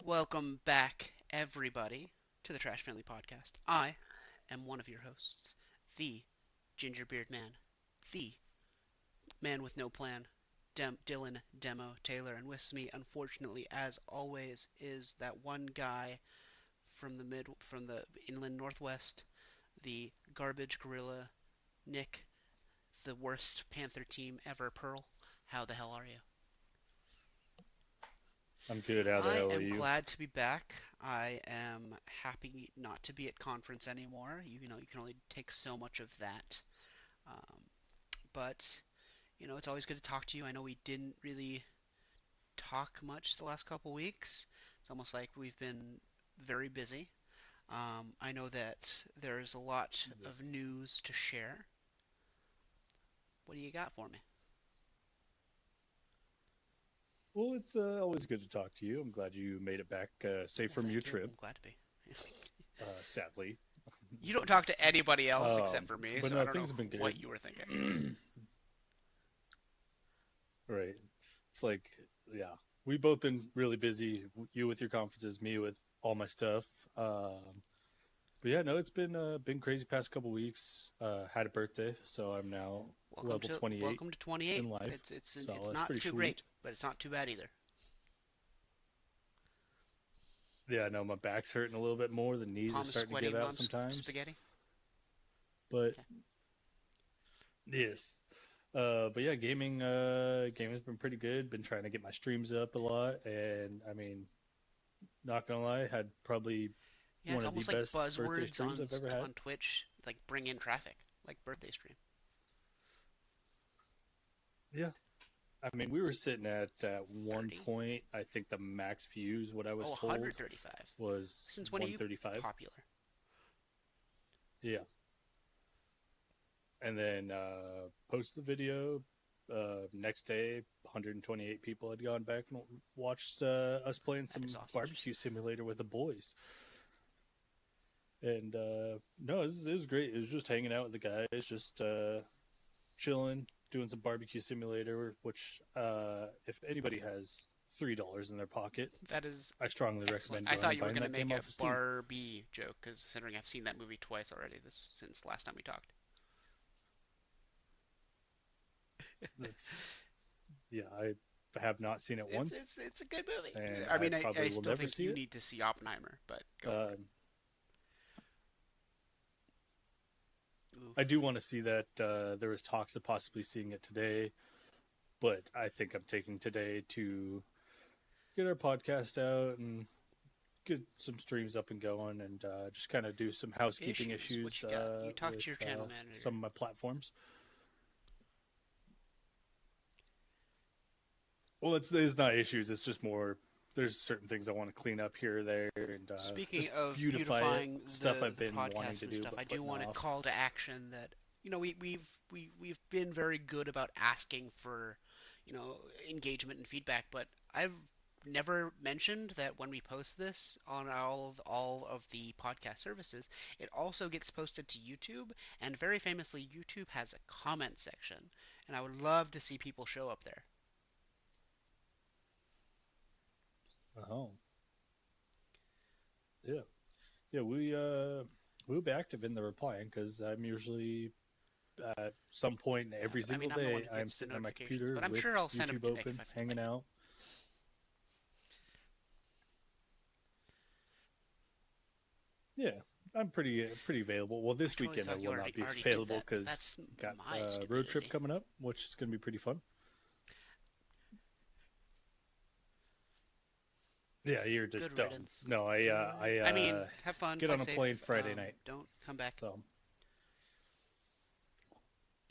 Welcome back, everybody, to the Trash Family Podcast. I am one of your hosts, the Gingerbeard Man, the man with no plan, Dylan Demo Taylor, and with me, unfortunately, as always, is that one guy from the inland northwest, the garbage gorilla, Nick, the worst Panther team ever, Pearl. How the hell are you? I'm good. How the I hell are am you? glad to be back. I am happy not to be at conference anymore. You know, you can only take so much of that. Um, but, it's always good to talk to you. I know we didn't really talk much the last couple weeks. It's almost like we've been very busy. I know that there's a lot of Yes. news to share. What do you got for me? Well, it's always good to talk to you. I'm glad you made it back safe Well, from your thank you. trip. I'm glad to be. Sadly, You don't talk to anybody else except for me, but so I no, don't know things have been what good. you were thinking. Right. It's like, yeah, we've both been really busy. You with your conferences, me with all my stuff. But yeah, no, it's been crazy past couple weeks. Had a birthday, so I'm now level 28 Welcome to 28. in life. So It's that's not pretty too great, sweet. but it's not too bad either. Yeah, I know my back's hurting a little bit more. The knees are Palms starting to sweaty, give out mom's sometimes. spaghetti. But Okay. yes. But yeah, gaming's been pretty good. Been trying to get my streams up a lot, and I mean, not gonna lie, had probably Yeah, one it's of the almost like best birthday buzzwords streams I've ever had. on Twitch, like bring in traffic, like birthday stream. Yeah, I mean, we were sitting at one 30. point. I think the max views, what I Oh, was told, 135. was Since when are you 135. popular? Yeah, and then posted the video. Next day, 128 people had gone back and watched us playing That is some awesome news. barbecue simulator with the boys. And no, it was great. It was just hanging out with the guys, just chilling, doing some barbecue simulator. Which, if anybody has $3 in their pocket, That is I strongly excellent. recommend I going thought and you were buying going to that make game a off of Steam. Barbie joke, considering I've seen that movie twice already this since last time we talked. That's Yeah, I have not seen it once, It's a good movie. and I I mean, I probably will still never think see you it. need to see Oppenheimer, but go for it. Um, I do Oof. want to see that. There was talks of possibly seeing it today, but I think I'm taking today to get our podcast out and get some streams up and going, and just kind of do some housekeeping Issues. What issues you got? You talk to with your channel manager. some of my platforms. Well, it's not issues. It's just more. There's certain things I want to clean up here or there, and Speaking just of beautify it. beautifying Stuff I've the been wanting podcast to and do stuff, but I do putting want to off. call to action that we've been very good about asking for engagement and feedback, but I've never mentioned that when we post this on all of the podcast services, it also gets posted to YouTube, and very famously, YouTube has a comment section, and I would love to see people show up there. Oh, yeah, yeah. We'll be active in the replying because I'm usually at some point Yeah, every but I mean, single I'm the one day who I'm gets the sitting on my notifications, computer but I'm with sure I'll send them YouTube to Nick open, if I feel hanging like it. out. Yeah, I'm pretty available. Well, I this totally weekend I thought you will not be already did available that, but because that's got my a road trip stupidity. coming up, which is going to be pretty fun. Yeah, you're Good just dumb. riddance. No, I I mean, have fun, get fly on a plane safe. Friday night. Don't come back. So,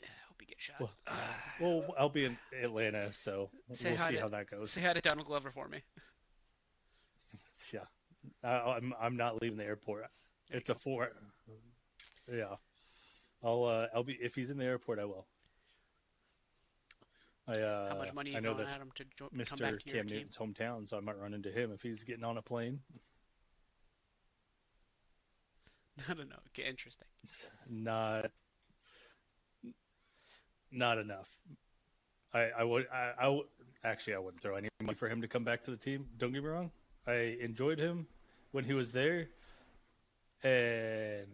I hope you get shot. well, I'll be in Atlanta, so Say we'll hi see to how that goes. say hi to Donald Glover for me. Yeah, I'm not leaving the airport. There you It's a go. four. Yeah, I'll be if he's in the airport. I will. How much money are I you know throwing that's at him to come back Mr. to your Cam team? Newton's hometown, so I might run into him if he's getting on a plane. I don't know. Okay, interesting. Not not enough. I would actually I wouldn't throw any money for him to come back to the team. Don't get me wrong. I enjoyed him when he was there, and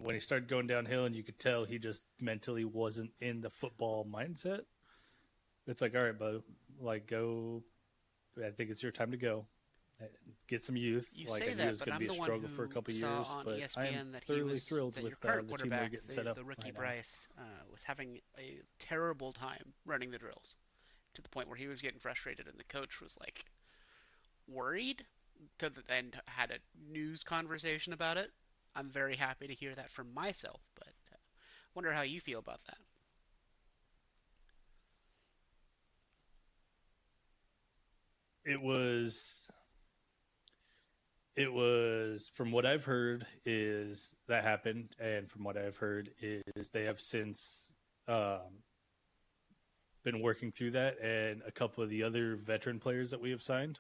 when he started going downhill, and you could tell he just mentally wasn't in the football mindset. It's like, all right, bud, like go. I think it's your time to go. Get some youth. You Like I say knew it that, was but going to I'm be a the one struggle for a who couple of saw years, on but I am ESPN that thoroughly thrilled your with current the team they're quarterback, getting set up the rookie right now. Bryce, was having a terrible time running the drills to the point where he was getting frustrated, and the coach was like worried and had a news conversation about it. I'm very happy to hear that from myself, but wonder how you feel about that. It was it was from what I've heard is that happened, and from what I've heard is they have since been working through that, and a couple of the other veteran players that we have signed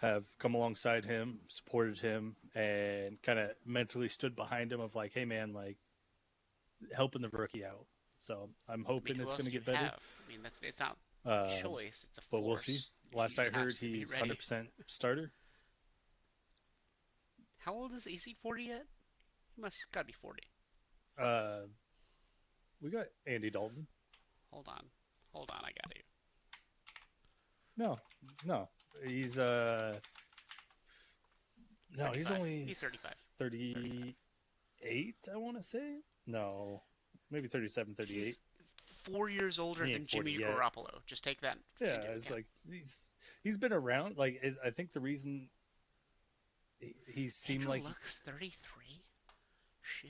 have come alongside him, supported him, and kind of mentally stood behind him of like, hey man, like helping the rookie out. So I'm I mean, hoping who it's else going to do you get better. have? I mean, that's it's not a Um, choice; it's a but we'll see. force. He Last I just has heard, to be he's ready. 100% starter. How old is he? Is he 40 yet? He must got to be 40. Uh, we got Andy Dalton. Hold on, hold on, I got you. No, no, he's no, he's 35. only He's 35. 35. 38. I want to say no, maybe 37, 38. He's 4 years older He than ain't 40 Jimmy yet. Garoppolo. Just take that Yeah, into it's account. like he's been around. Like I think the reason he seemed Andrew like Luck's 33. Shit.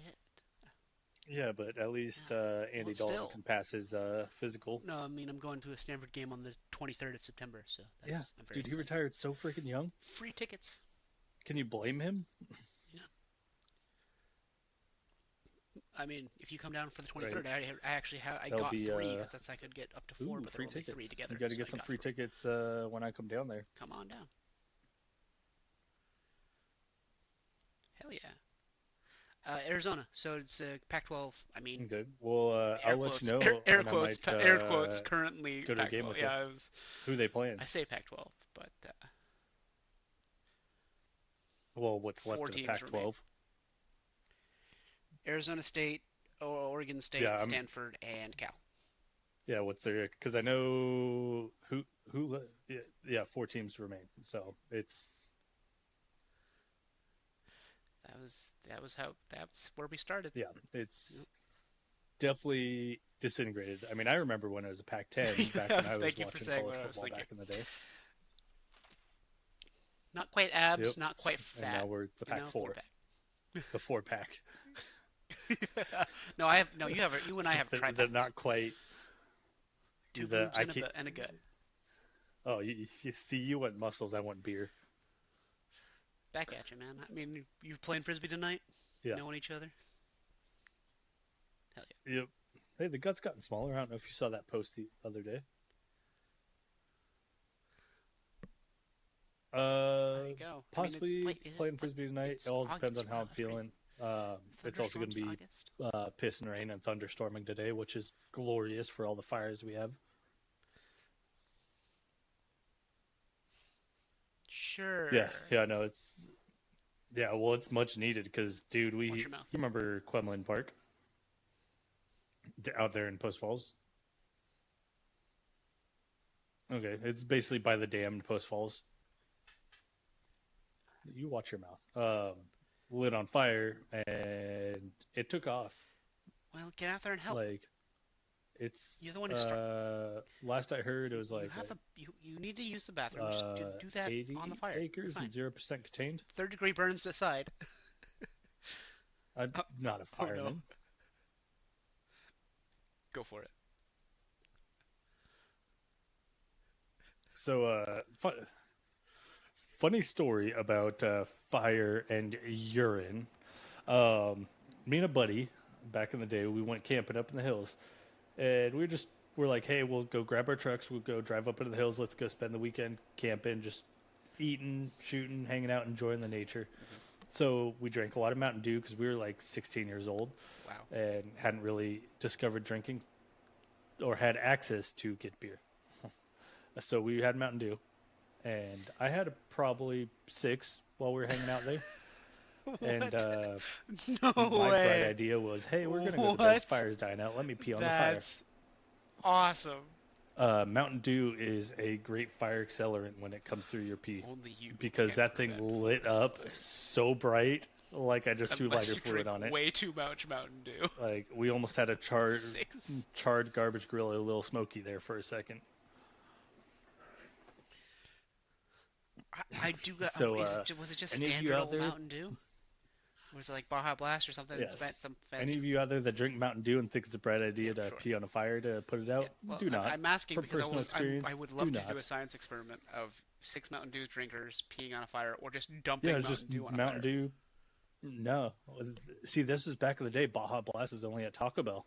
yeah, but at least Yeah. Well, Andy Dalton still. can pass his physical. No, I mean I'm going to a Stanford game on the 23rd of September, so Yeah, I'm very dude, he excited. retired so freaking young. Free tickets. Can you blame him? Yeah. I mean, if you come down for the Right. 23rd, I actually I That'll got be three because that's I could get up to four, but there free were only three tickets. together, You got to so get I some got free three. tickets when I come down there. Come on down. Hell yeah. Arizona. So it's Pac-12. I mean, Okay. Well, air I'll let you quotes, know, air and I quotes, might air quotes. Currently go to a game Pac-12. with you. Yeah, Who they playing? I say Pac-12, but Well, what's left four of the teams remain: Pac-12? Arizona State, Oregon Yeah, State, I'm. Stanford, and Cal. Yeah, what's there? Because I know who. Yeah, yeah, four teams remain. So it's That's where we started. yeah, it's definitely disintegrated. I mean, I remember when it was a Pac-10 back Yeah, when I was thank you for watching saying college what I was football thinking. back in the day. Not quite Yep. abs, not quite And now fat. we're the Four Pac-4, pack. the four-pack. No, I have no. You and I have They're tripacks. not quite Two the boobs I and can't. and a gut. Oh, you see, you want muscles. I want beer. Back at you, man. I mean, you playing frisbee tonight? Yeah. Knowing each other? Hell Yep. Hey, the gut's gotten smaller. I don't know if you saw that post the other day. yeah. There you go. Possibly wait, is playing it? frisbee tonight. It's It all depends August. on how Wow, I'm that's crazy. feeling. It's also going to Thunderstorms be August. piss and rain and thunderstorming today, which is glorious for all the fires we have. Sure. Yeah, yeah, no, it's yeah, well, it's much needed because, dude, Watch you your mouth. remember Quemlin Park out there in Post Falls? Okay, it's basically by the dam in Post Falls. You watch your mouth. Lit on fire and it took off. Well, get out there and help. Like You're the it's one who start. last I heard it was You like have what, you need to use the bathroom. Just do that 80 on the fire. You're acres fine. and 0% contained. Third-degree burns aside. I'm Oh, not a oh no. fireman. Go for it. So funny story about fire and urine. Me and a buddy back in the day, we went camping up in the hills, and we're like, hey, we'll go grab our trucks, we'll go drive up into the hills, let's go spend the weekend camping, just eating, shooting, hanging out, enjoying the nature. So we drank a lot of Mountain Dew because we were like 16 years old Wow. and hadn't really discovered drinking or had access to get beer. So we had Mountain Dew, and I had probably 6 while we were hanging out there. And What? No my bright way. idea was, hey, we're gonna go to bed. The What? fire's dying out. Let me pee on the fire. That's awesome. Mountain Dew is a great fire accelerant when it comes through your pee Only you because can that thing prevent lit forest up fires. so bright, like I just threw Unless lighter you fluid drink on it. way too much Mountain Dew. Like we almost had a Six. charred garbage grill, a little smoky there for a second. I do got. So, Was it just any of you standard out old there? Mountain Dew? Or was it like Baja Blast or something? It's Yes. some Any fancy. of you out there that drink Mountain Dew and think it's a bright Yeah, idea to sure. pee on a fire to put it Yeah. out? Well, Do not. I'm asking From because personal experience, I would do love to do not. a science experiment of 6 Mountain Dew drinkers peeing on a fire or just dumping Yeah, it's just Mountain Dew on a Mountain fire. Dew. No. See, this is back in the day. Baja Blast was only at Taco Bell.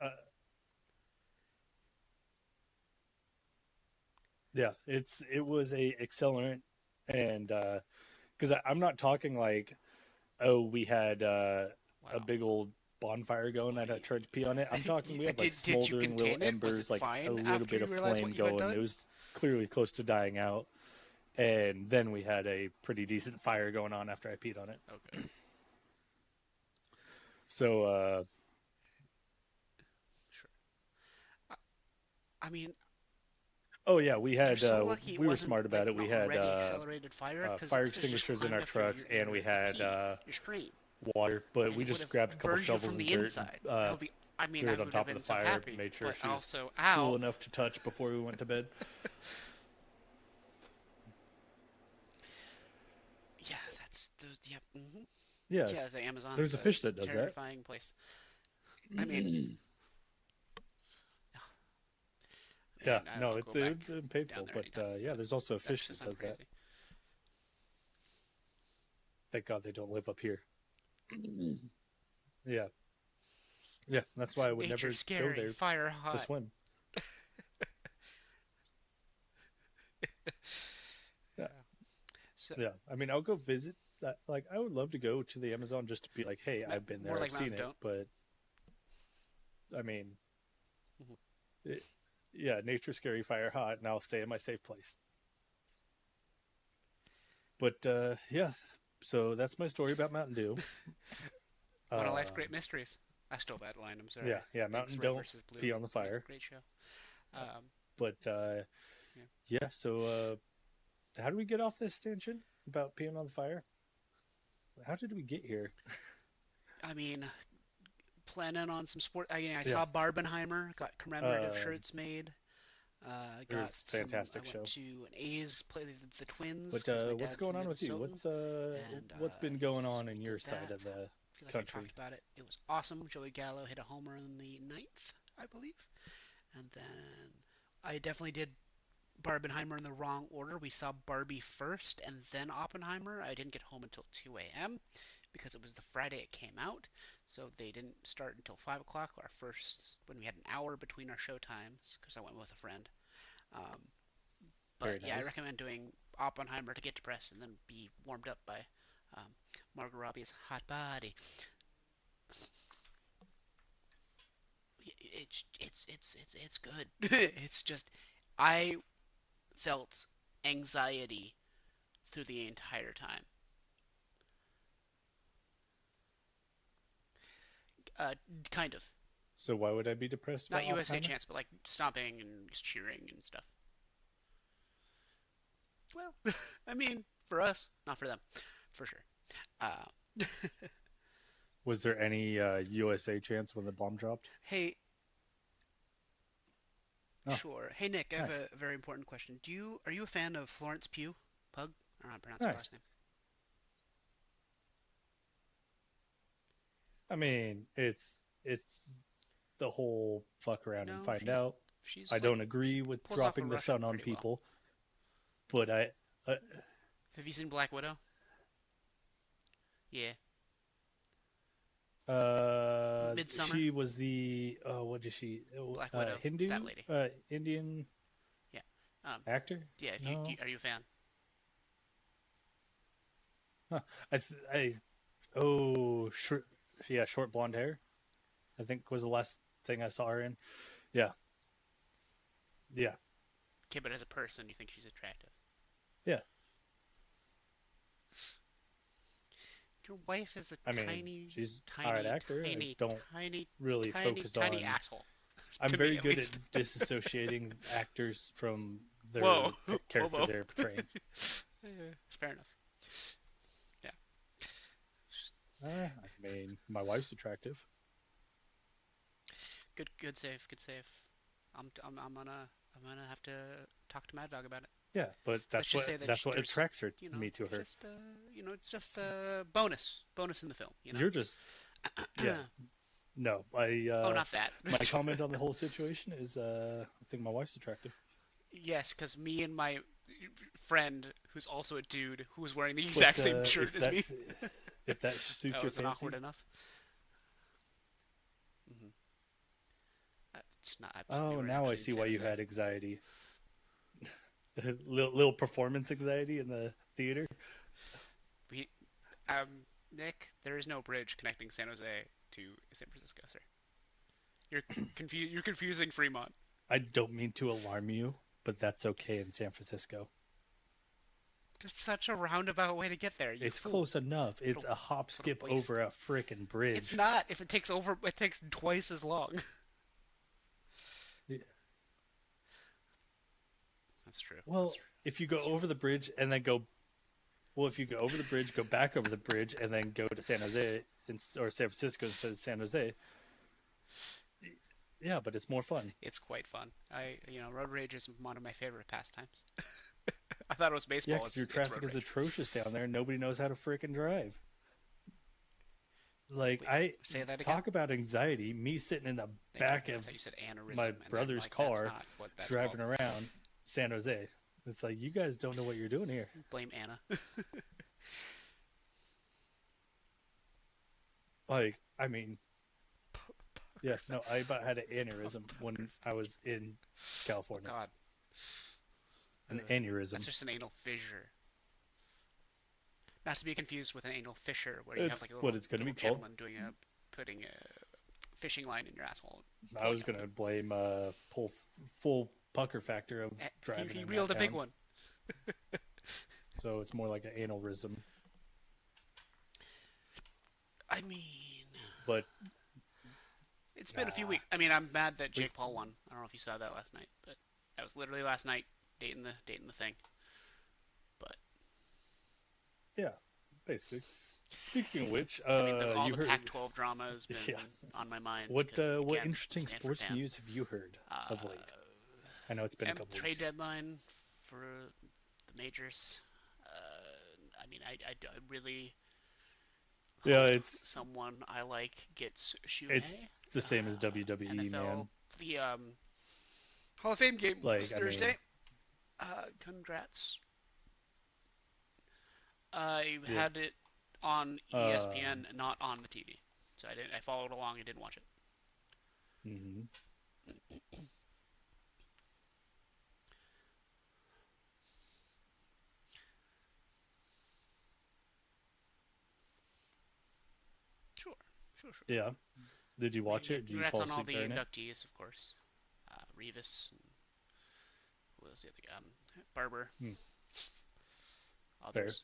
Uh, yeah, it was a accelerant, and because I'm not talking like, oh, we had a Wow. big old bonfire going Well, that I tried to pee on it. I'm talking we had like did you smoldering little contain it? Was it embers, like a fine little after bit you of realized flame what you had going. It done? was clearly close to dying out, and then we had a pretty decent fire going on after I peed on it. Okay. So Sure. I, I mean, oh yeah, we you're had so lucky it we were wasn't smart about like it. an We had already accelerated fire because it fire could have just extinguishers in climbed our up trucks, and we had your stream, water. But and we it would just have grabbed a couple burned you shovels from and the dirt, inside. That and would be. I mean, threw I it on would have top of been the so fire. happy, Made sure but she was also, cool ow. enough to touch before we went to bed. Yeah, that's those. Yep. Yeah, Yeah, the Amazon's there's a a fish that does that. terrifying place. I mean, Yeah, man, no, I'll go back it's down painful, there but anytime. yeah, But there's also a that fish just that sounds does that. crazy. Thank God they don't live up here. Yeah, yeah, that's why I would Nature never go scary, there fire to hot. swim. Yeah, Yeah. So yeah. I mean, I'll go visit that. Like, I would love to go to the Amazon just to be like, hey, I've been more there, I've like seen Mountain it. Don't. But I mean, Mhm. it, yeah, nature scary, fire hot, and I'll stay in my safe place. But yeah, so that's my story about Mountain Dew. One of life's great Um, mysteries. I stole that line. I'm sorry. yeah, yeah, Thanks, Mountain Red don't versus Blue. pee on the It's a fire. great show. Uh, Um, but yeah. yeah, so how do we get off this tangent about peeing on the fire? How did we get here? I mean, planning on some sport. I Yeah, saw Barbenheimer. Got commemorative uh, shirts made. it Got was a some. I fantastic went show. to an A's play the Twins But because my what's dad's a going on with you? Minnesotan, and What's been going on we in did your side that. of the I feel like I talked country? about it. It was awesome. Joey Gallo hit a homer in the ninth, I believe, and then I definitely did Barbenheimer in the wrong order. We saw Barbie first and then Oppenheimer. I didn't get home until 2 a.m. because it was the Friday it came out. So they didn't start until 5 o'clock, our first, when we had an hour between our show times, because I went with a friend. Um, but Very yeah, I nice. recommend doing Oppenheimer to get depressed and then be warmed up by um, Margot Robbie's hot body. It's good. It's just I felt anxiety through the entire time. Uh, kind of. So why would I be depressed Not about USA Oppenheimer? chants, but like stomping and cheering and stuff. Well, I mean, for us, not for them, for sure. Uh, Was there any USA chance when the bomb dropped? hey, Oh, sure. Hey, Nick, I have nice, a very important question. Are you a fan of Florence Pugh? Pug? I don't know how to pronounce her nice. last name. I mean, it's the whole fuck around and No, find out. she's I like don't she agree with pulls off a dropping the Russian sun on pretty well. people, but uh, Have you seen Black Widow? Yeah. Midsummer, she was the what is she? Black Widow, that Hindu, lady. Indian Yeah. Um, actor? yeah. If you No, are you a fan? huh. I oh yeah, short blonde hair. I think was the last thing I saw her in. Yeah, Yeah, Okay, but as a person, you think she's attractive. yeah. Your wife is a I mean, tiny, she's all right tiny, actor. I tiny, don't tiny, really tiny, focus tiny on. asshole. I'm To me, very at good at least. disassociating actors from Whoa, their whoa, character whoa. they're portraying. Fair enough. Yeah. I mean, my wife's attractive. Good, good save, good save. I'm gonna have to talk to Mad Dog about it. Yeah, but Let's just say that that's what there's, attracts her you know, me to her. just it's just a bonus in the film. You're just yeah. No, Oh, not that. my comment on the whole situation is I think my wife's attractive. Yes, because me and my friend, who's also a dude, who was wearing the But exact same shirt as me. if that suits Oh, your is it awkward fancy. enough? Mm-hmm. It's not. We Oh, were now I actually in see San why you Jose. had anxiety. Little performance anxiety in the theater. We, Nick, there is no bridge connecting San Jose to San Francisco, sir. You're confusing Fremont. I don't mean to alarm you, but that's okay in San Francisco. It's such a roundabout way to get there. You It's fool. close enough. It's Little, a hop little skip waste. over a frickin' It's bridge. not. If it takes twice as long. Yeah. That's true. That's Well, true. if you go That's true. over the bridge and then go, well, if you go over the bridge, go back over the bridge, and then go to San Jose or San Francisco instead of San Jose, yeah, but it's more fun. It's quite fun. Road rage is one of my favorite pastimes. I thought it was Yeah, baseball. because your It's traffic road is rage. atrocious down there, and nobody knows how to frickin' drive. Like Wait, I say that again. talk about anxiety, me sitting in the Thank you. back I of thought you said aneurysm, my and I'm brother's like, that's car not what that's called. driving around San Jose. It's like you guys don't know what you're doing here. Blame Anna. Like, I mean, yeah, Pucker no, I about had an aneurysm when pucker. I was in Oh California. God. An Ugh. aneurysm. That's just an anal fissure. Not to be confused with an anal fissure, where you have It's like a what little it's going to be little called. gentleman putting a fishing line in your asshole, I pulling was it going to open. blame full pucker factor of driving He in reeled that a big town. one. So it's more like an aneurysm. I mean, But it's been a few nah, weeks. I mean, I'm mad that we Jake Paul won. I don't know if you saw that last night, but that was literally last night, dating the thing. But yeah, basically. Speaking of which, I mean, all you the heard Pac-12 drama has been yeah. on my mind. What 'Cause, what again, interesting Stanford sports fan. news have you heard of Uh, late? I know it's been a and couple trade weeks. deadline for the majors. I mean, I really Yeah, hope it's someone I like gets it's Shumei. the same as WWE, man. NFL, the Hall of Fame game was Like, I mean, Thursday. Congrats. I yeah. had it on Um, ESPN, not on the TV, so I didn't. I followed along and didn't watch it. mhm. Sure, sure. Yeah. Did you watch Yeah, it? Did you congrats fall on all asleep the during it? inductees, of course. Revis, and what was the other guy? Barber, Hmm, fair. others.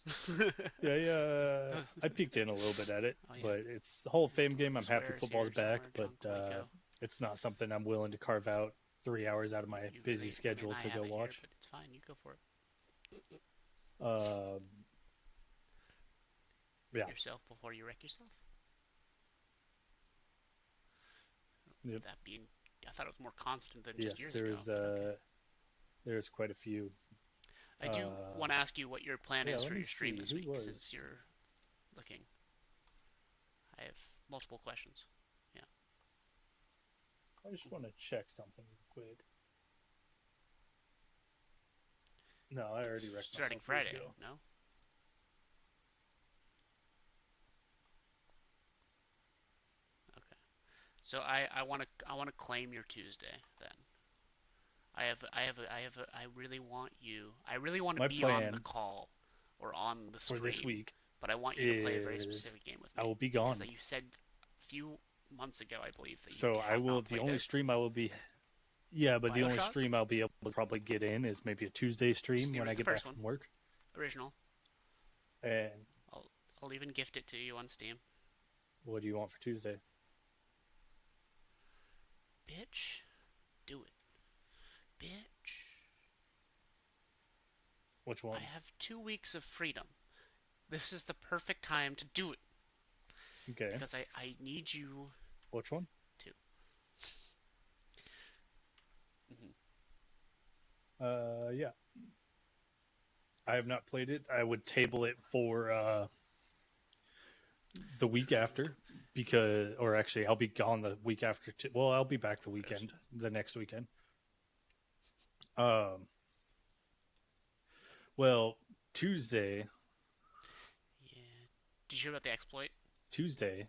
Yeah, yeah. I peeked in a little bit at it, Oh yeah, but it's a Hall of Fame game. I'm happy swears football's here back, somewhere. but John Coyko. it's not something I'm willing to carve out 3 hours out of my You busy really, I mean, schedule I to have go it here, watch. but it's fine. You go for it Um, yeah. yourself before you wreck yourself. Yep. That being, I thought it was more constant than Yes, just years ago. But okay. there's quite a few. I do Uh, want to ask you what your plan yeah, is let for me your stream see. this Who week, since was? you're looking. I have multiple questions. Yeah. I just want to check something real quick. No, I already wrecked Starting myself years Friday, ago. no? Okay. So I want to claim your Tuesday then. I really want you. I really want to My be on the plan call or on the for this stream, week but I want you to play a very is specific game with I me will be because gone. you said a few months ago, I believe, that you So I have will. not The played only it. stream I will be Yeah, but the only Bioshock. stream I'll be able to probably get in is maybe a Tuesday stream when I The get back first one, from work. original. And I'll I'll even gift it to you on Steam. what do you want for Tuesday? Bitch, do it. Bitch. Which I one? have 2 weeks of freedom. This is the perfect time to do it Okay. because I need you Which one? to. Mhm. Yeah. I have not played it. I would table it for the week True. after because, or actually, I'll be gone the week after. Well, I'll be back the Yes. weekend, the next weekend. Um, well, Tuesday, Yeah. Did you hear about the exploit? Tuesday,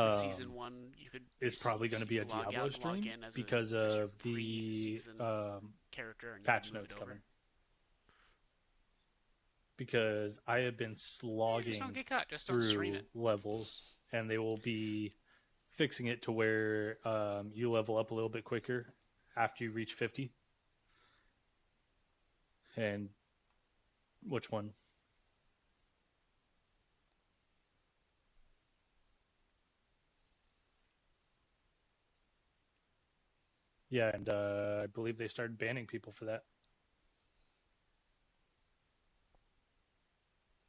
The season um, one, you could is probably going to be you a log Diablo out and log stream in because as your of free the season character, and you patch can move it notes over. coming. Because I have been Yeah, just don't slogging get caught. Just don't stream through it. levels, and they will be fixing it to where you level up a little bit quicker after you reach 50. And which one? Yeah, and I believe they started banning people for that.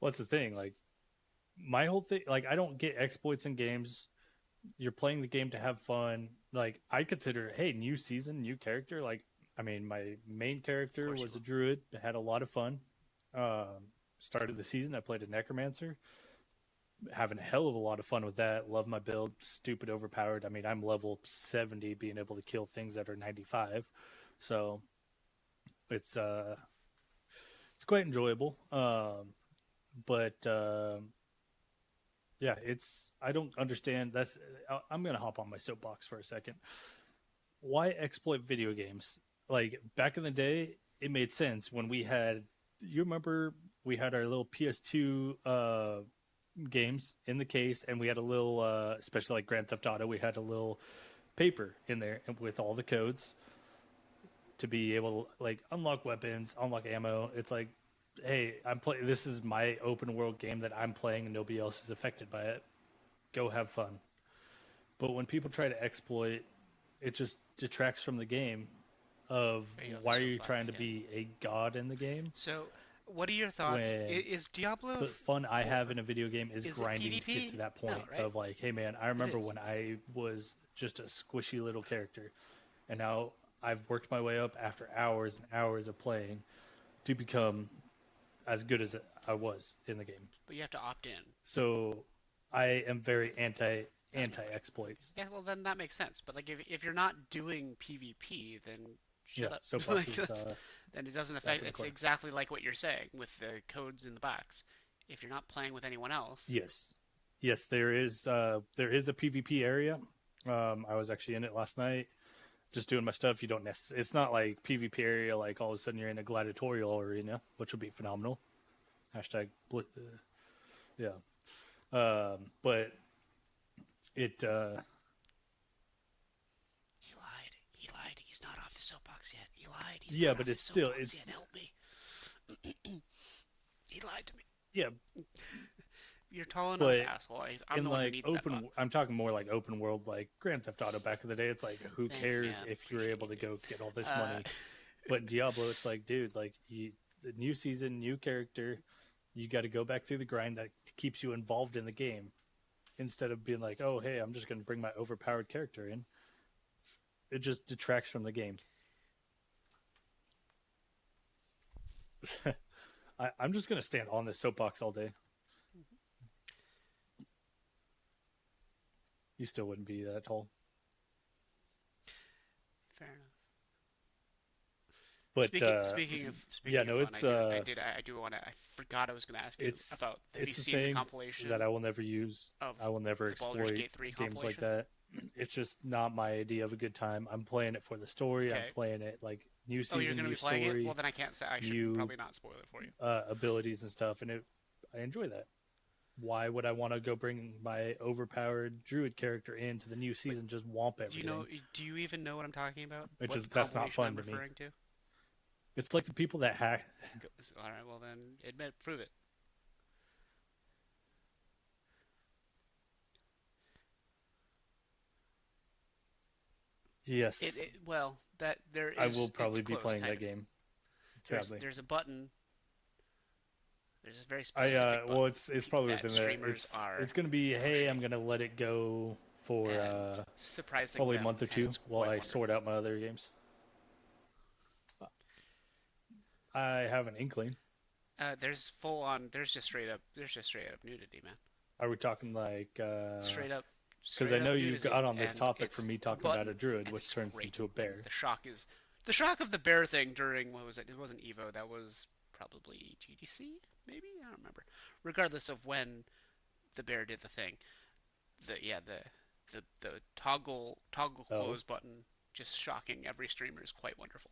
What's the thing? Like, my whole thing, like, I don't get exploits in games. You're playing the game to have fun. Like, I consider, hey, new season, new character. Like, I mean, my main Of character course you was a will. druid. I had a lot of fun. Started the season, I played a necromancer, having a hell of a lot of fun with that. Love my build, stupid overpowered. I mean, I'm level 70, being able to kill things that are 95. So it's it's quite enjoyable. But yeah, it's I don't understand. I'm gonna hop on my soapbox for a second. Why exploit video games? Like back in the day, it made sense when we had. You remember we had our little PS2 games in the case, and we had a little, especially like Grand Theft Auto, we had a little paper in there with all the codes to be able to like unlock weapons, unlock ammo. It's like, hey, I'm playing. This is my open world game that I'm playing, and nobody else is affected by it. Go have fun. But when people try to exploit, it just detracts from the game. Of Are you off the why are you trying soapbox? to Yeah. be a god in the game So, what are your thoughts? when Is Diablo the fun I have 4? in a video game is Is it grinding to get to PvP? that No, point right? of like, hey man, I It remember is. when I was just a squishy little character, and now I've worked my way up after hours and hours of playing to become as good as I was in the game. But you have to opt in. So I am very That was my anti question. exploits. Yeah, well then that makes sense. But like if you're not doing PvP, then Yeah, shut up. soapbox like is then it doesn't back affect. in the It's corner. exactly like what you're saying with the codes in the box. If you're not playing with anyone else, Yes, yes, there is a PvP area. I was actually in it last night, just doing my stuff. You don't necessarily. It's not like PvP area like all of a sudden you're in a gladiatorial arena, which would be phenomenal. Hashtag yeah. But it he lied. He lied. He's not off his soapbox yet. He lied. He's yeah, not but off his it's still soapbox it's yet. Help me. He lied to me. yeah, You're tall enough, but asshole. I'm in the one who like needs that open, box. I'm talking more like open world, like Grand Theft Auto back in the day. It's like who Thanks, cares man. if you're Appreciate able you to too. go get all this Uh, money? But in Diablo, it's like, dude, like the new season, new character, you got to go back through the grind that keeps you involved in the game instead of being like, oh, hey, I'm just going to bring my overpowered character in. It just detracts from the game. I'm just going to stand on this soapbox all day. You still wouldn't be that tall. fair enough. But yeah, Speaking of no, fun, I do want to. I forgot I was going to ask you about. Have you it's a seen the thing that compilation I will never use. of I will never the Baldur's exploit Gate 3 games like compilation? that. It's just not my idea of a good time. I'm playing it for the story. I'm Okay. playing it like new Oh, you're season, going to new be playing it? Well, story, then I can't say. I should new probably not spoil it for you. abilities and stuff, and I enjoy that. why would I want to go bring my overpowered druid character into the new Wait, season, just womp do you know? everything? Do you even know what I'm talking about? It's What just that's not compilation I'm fun to me. referring to? It's like the people that hack. All right, well then, admit, prove it. Yes, Well, that there I will is. It's probably be close, playing kind that of. game. There's Sadly, there's a button. There's a very I specific well, button it's probably that within the. streamers are It's gonna be, hey, I'm pushing, gonna let it go for and surprising probably a them, month or and two it's while quite I sort wonderful. out my other games. I have an inkling. There's full on. There's just straight up. There's just straight up nudity, man. Are we talking like? Straight up, Because I straight know up you nudity, got on this and topic from it's me a talking about a button, druid, and which it's turns great. into a And bear. the shock of the bear thing during what was it? It wasn't Evo. That was probably GDC, maybe I don't remember. Regardless of when the bear did the thing, the toggle Oh, close button just shocking every streamer is quite wonderful.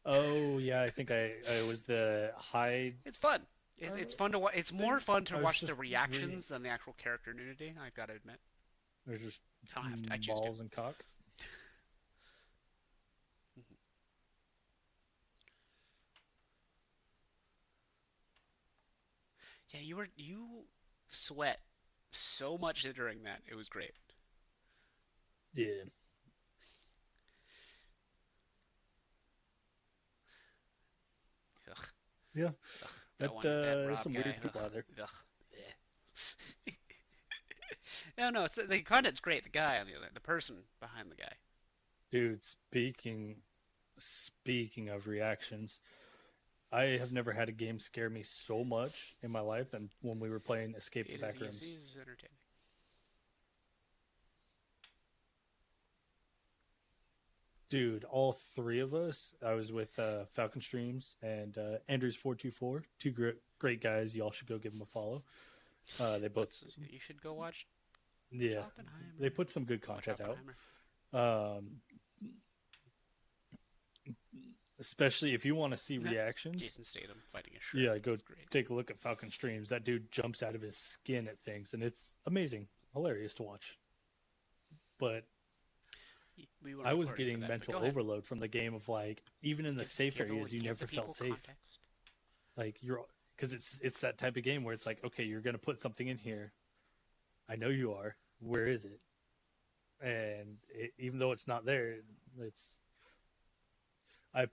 oh yeah, I think I was the hide It's fun. uh, It's fun to watch. It's more thing. fun to I was watch the just reactions than the actual character nudity. I've got to admit. there's just I don't have to. I choose to. balls and cock. Mhm. Yeah, you sweat so much during that. It was great. Yeah, Ugh, yeah. ugh. That That there's Rob some guy. weird people Ugh, out there, ugh. No, no, the content's great. The guy on the other, the person behind the guy. dude. Speaking of reactions, I have never had a game scare me so much in my life than when we were playing Escape the It is Backrooms. easy, it's entertaining. Dude, all three of us. I was with Falcon Streams and Andrews424, two great guys. Y'all should go give them a follow. They both, You should go watch yeah, they Oppenheimer. put some good Watch content out. Oppenheimer. Um, especially if you want to see reactions. Jason Statham fighting a shark. Yeah, go It's great. take a look at Falcon Streams. That dude jumps out of his skin at things, and it's amazing, hilarious to watch. But We weren't I was recording for getting that, but mental go ahead. overload from the game of like, even in the safe areas, you Give never the people felt safe. context. Like you're, because it's that type of game where it's like, okay, you're gonna put something in here. I know you are. Where is it? And even though it's not there, it's I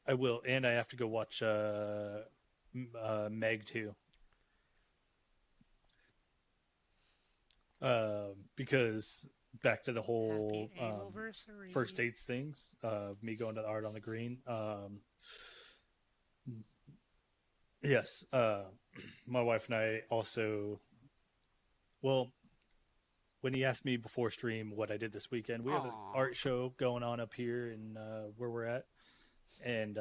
I will, and I have to go watch Meg too, because back to the whole Happy anniversary. first dates things of me going to the art on the green. Yes, my wife and I also. Well, when he asked me before stream what I did this weekend, we have an Aww. art show going on up here in where we're at, and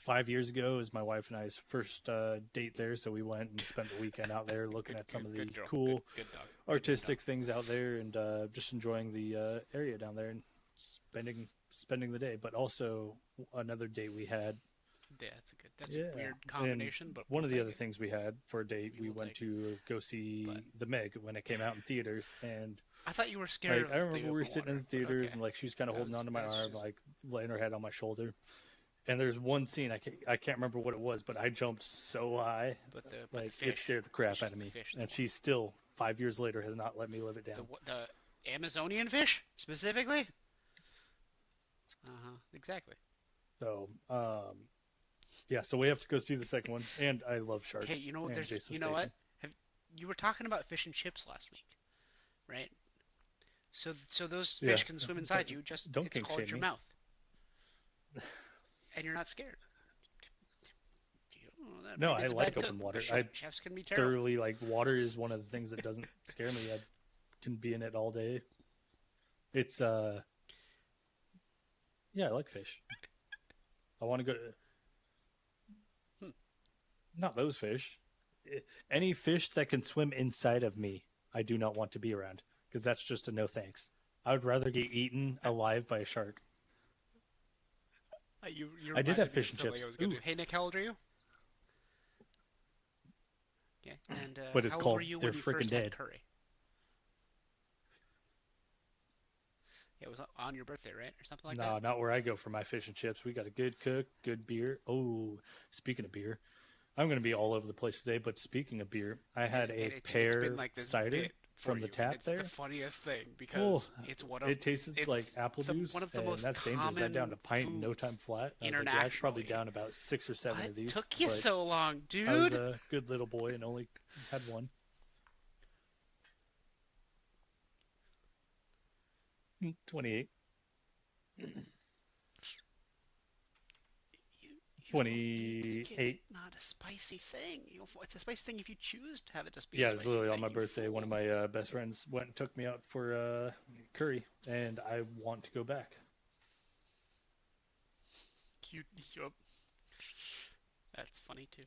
5 years ago was my wife and I's first date there, so we went and spent the weekend out there looking at some of the Good girl. cool Good dog. Good dog. artistic things out there, and just enjoying the area down there and spending the day. But also another date we had. Yeah, that's Yeah, a weird and combination, but one we'll of the take other it. things we had for a date, We we will went take it. to go see But the Meg when it came out in theaters, and I thought you were scared like of I the remember we were open sitting in water. the But theaters, okay. and like she was kind of holding onto my arm, Just like laying her head on my shoulder. And there's one scene I can't remember what it was, but I jumped so high, but the like it fish. scared the It's crap out just of the me. fish. And she still 5 years later has not let me live it down. The Amazonian fish specifically. Exactly. So yeah, so we have to go see the second one, and I love sharks Hey, you know and there's Jason you know Statham. what? You were talking about fish and chips last week, right? So those Yeah, fish can swim inside you. Just don't it's kink called shame your me. mouth, and you're not scared. You don't know that. No, Maybe I it's a like bad cook, open but water. I chefs can be terrible. thoroughly like water is one of the things that doesn't scare me. I can be in it all day. It's yeah, I like fish. I want to go. Hmm. Not those fish. Any fish that can swim inside of me, I do not want to be around because that's just a no thanks. I would rather get eaten alive by a shark. You I did have reminded me fish of and something I chips. was going to Ooh, do. Hey Nick, how old are you? Yeah. And but it's how old were called you They're when you Freaking first had Dead. curry? Yeah, it was on your birthday, right, or something like that. No, not where I go for my fish and chips. We got a good cook, good beer. Oh, speaking of beer, I'm going to be all over the place today. But speaking of beer, I had And a it's been pear like this cider bit for from the you, and tap it's the there. funniest thing Oh, because it's one of it tasted like apple juice, one of the and most that's dangerous. I downed common a pint in no time foods flat. And I was like, yeah, I could probably internationally. down about 6 or 7 What of these, took you but so long, I was dude? a good little boy and only had one. 28. You, you it's 28. not a spicy thing. It's a spicy thing if you choose to have it just be a Yeah, it was spicy literally on thing. my You birthday. One of fool. my best friends went and took me out for curry, and I want to go back. You. That's funny too.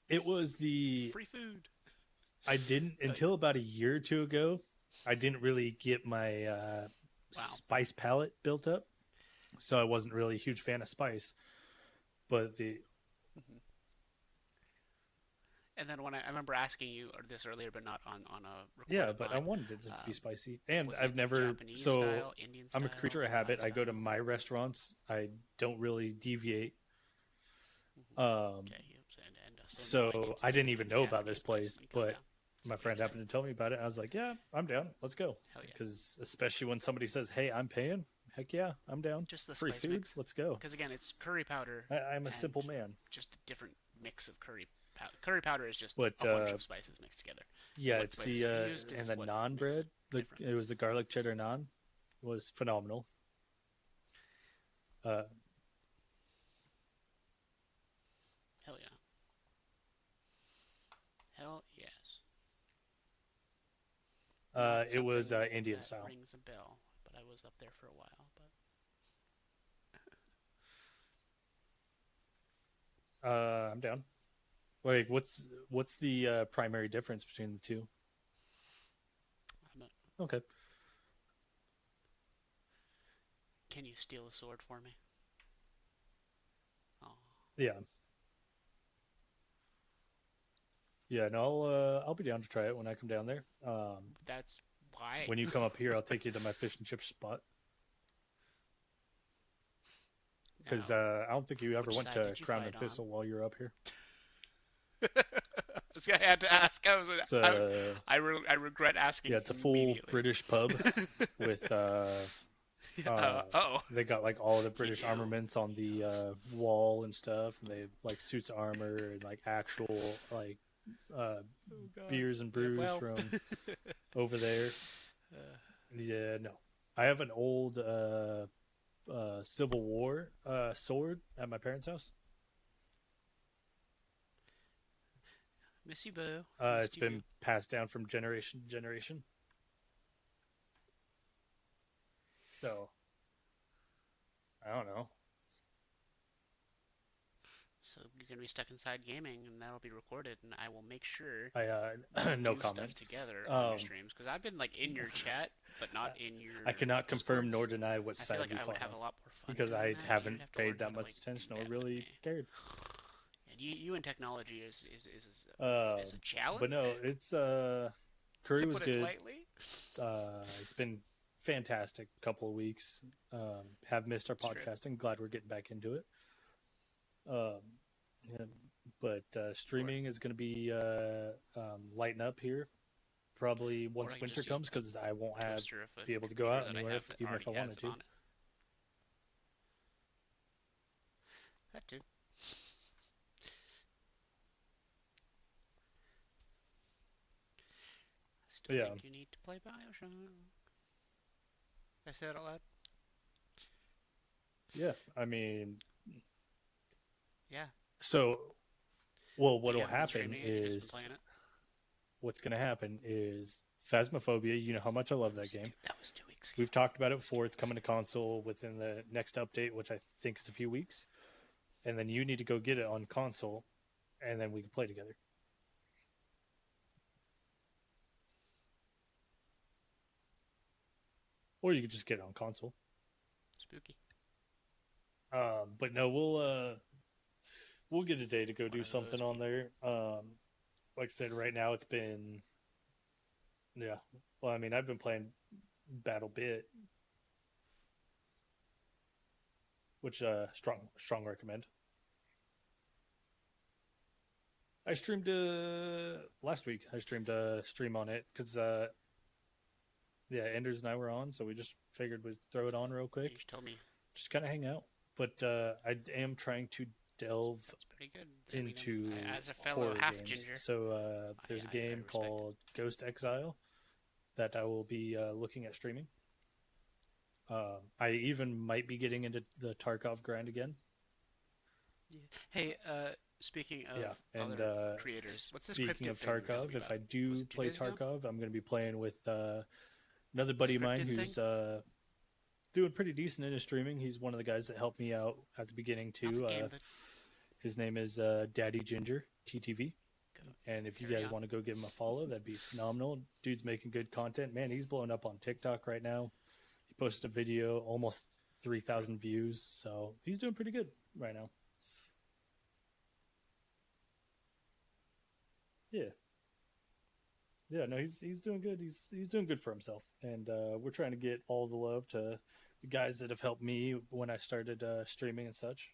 It was the Free food. I didn't Hell until yeah. about a year or two ago. I didn't really get my Wow. spice palette built up, so I wasn't really a huge fan of spice. But the Hmm. And then when I remember asking you this earlier, but not on a Yeah, recorded but I line, wanted it to be um, spicy, and was it I've never. Japanese So style, Indian I'm a style, creature of Thai habit. I go to style? my restaurants. I don't really deviate. Hmm. Um, Okay, and so now I so get to I do didn't even the know about this Japanese place place, when you come but down. So my pretty friend excited. happened to tell me about it. And I was like, "Yeah, I'm down. Let's go." Hell yeah. Because especially when somebody says, "Hey, I'm paying," heck yeah, I'm down. Just the Free spice food, mix. let's go. Because again, it's curry powder I'm a and simple man, just a different mix of curry powder. Curry powder is just but a bunch of spices mixed together. yeah, What it's the spices are used and is the what naan makes it bread. different. It was the garlic cheddar naan was phenomenal. Uh, Hell yeah. Hell yes. Not it was something Indian that style. rings a bell, but I was up there for a while. But I'm down. Like, what's the primary difference between the two? I'm a, Okay. can you steal a sword for me? Oh, Yeah. Yeah, no, I'll be down to try it when I come down there. that's why. When you come up here, I'll take you to my fish and chip spot because Now, I don't think you ever which went side to did you Crown fight and on? Thistle while you were up here. This guy had to ask. It's a I regret asking Yeah, it's a full immediately. British pub with Oh. they got like all the He British knew. armaments on He the knows. wall and stuff, and they have like suits of armor and like actual like uh, Oh God. beers and Yeah, brews well. from over there. uh, Yeah, no, I have an old Civil War sword at my parents' house. Missy Boo. It's Missy Boo. been passed down from generation to generation. So I don't know. So you're gonna be stuck inside gaming, and that'll be recorded, and I will make sure I we no do comment. stuff together on your Um, streams because I've been like in your chat, but not in I your cannot confirm nor discords. deny what I feel side like we I would fought have on a lot more fun because doing I that. You'd haven't have to learn paid how that to much like do attention or that with really me. cared. And you in technology is a But no, challenge, it's Curry to was put it good. lightly. It's been fantastic couple of weeks. Have missed our It's true. podcasting. Glad we're getting back into it. Um, yeah, but Or streaming is going to be lighting up here probably or once I could winter just use comes a because I won't have toaster of a be able to go computer out that I anywhere have that even if already I has wanted it to. on it. That too. I still But yeah, think you need to play Bioshock. I said it out loud. yeah. I mean, Yeah. so well, But you what'll haven't been happen streaming it. You've just been is playing it. what's going to happen is Phasmophobia. You know how much I love that game. That was 2 weeks ago. We've talked about it That was two before. It's weeks coming to ago. console within the next update, which I think is a few weeks. And then you need to go get it on console, and then we can play together. or you could just get it on console. Spooky. But no, we'll get a day to go One do of those something on people. there. Like I said, right now it's been yeah. Well, I mean, I've been playing Battle Bit, which strong recommend. I streamed last week. I streamed a stream on it because yeah, Enders and I were on, so we just figured we'd throw it on real Yeah, you quick, should tell me. just kind of hang out. But I am trying to delve That's pretty good. I mean, into as a fellow horror half games. ginger, So I, there's a I game respect it. called Ghost Exile that I will be looking at streaming. I even might be getting into the Tarkov grind again. Yeah. Hey, speaking of Yeah, and other creators, what's this speaking cryptid of thing you were telling Tarkov, me if about? I Was do it two play days ago? Tarkov, I'm going to be playing with another The buddy of mine cryptid thing? who's doing pretty decent in his streaming. He's one of the guys that helped me out at the beginning Not the too. game that. His name is Daddy Ginger TTV, Go, and if you carry guys on. want to go give him a follow, that'd be phenomenal. Dude's making good content. Man, he's blowing up on TikTok right now. He posted a video, almost 3,000 views, so he's doing pretty good right now. Yeah, yeah, no, he's doing good. He's doing good for himself, and we're trying to get all the love to the guys that have helped me when I started streaming and such.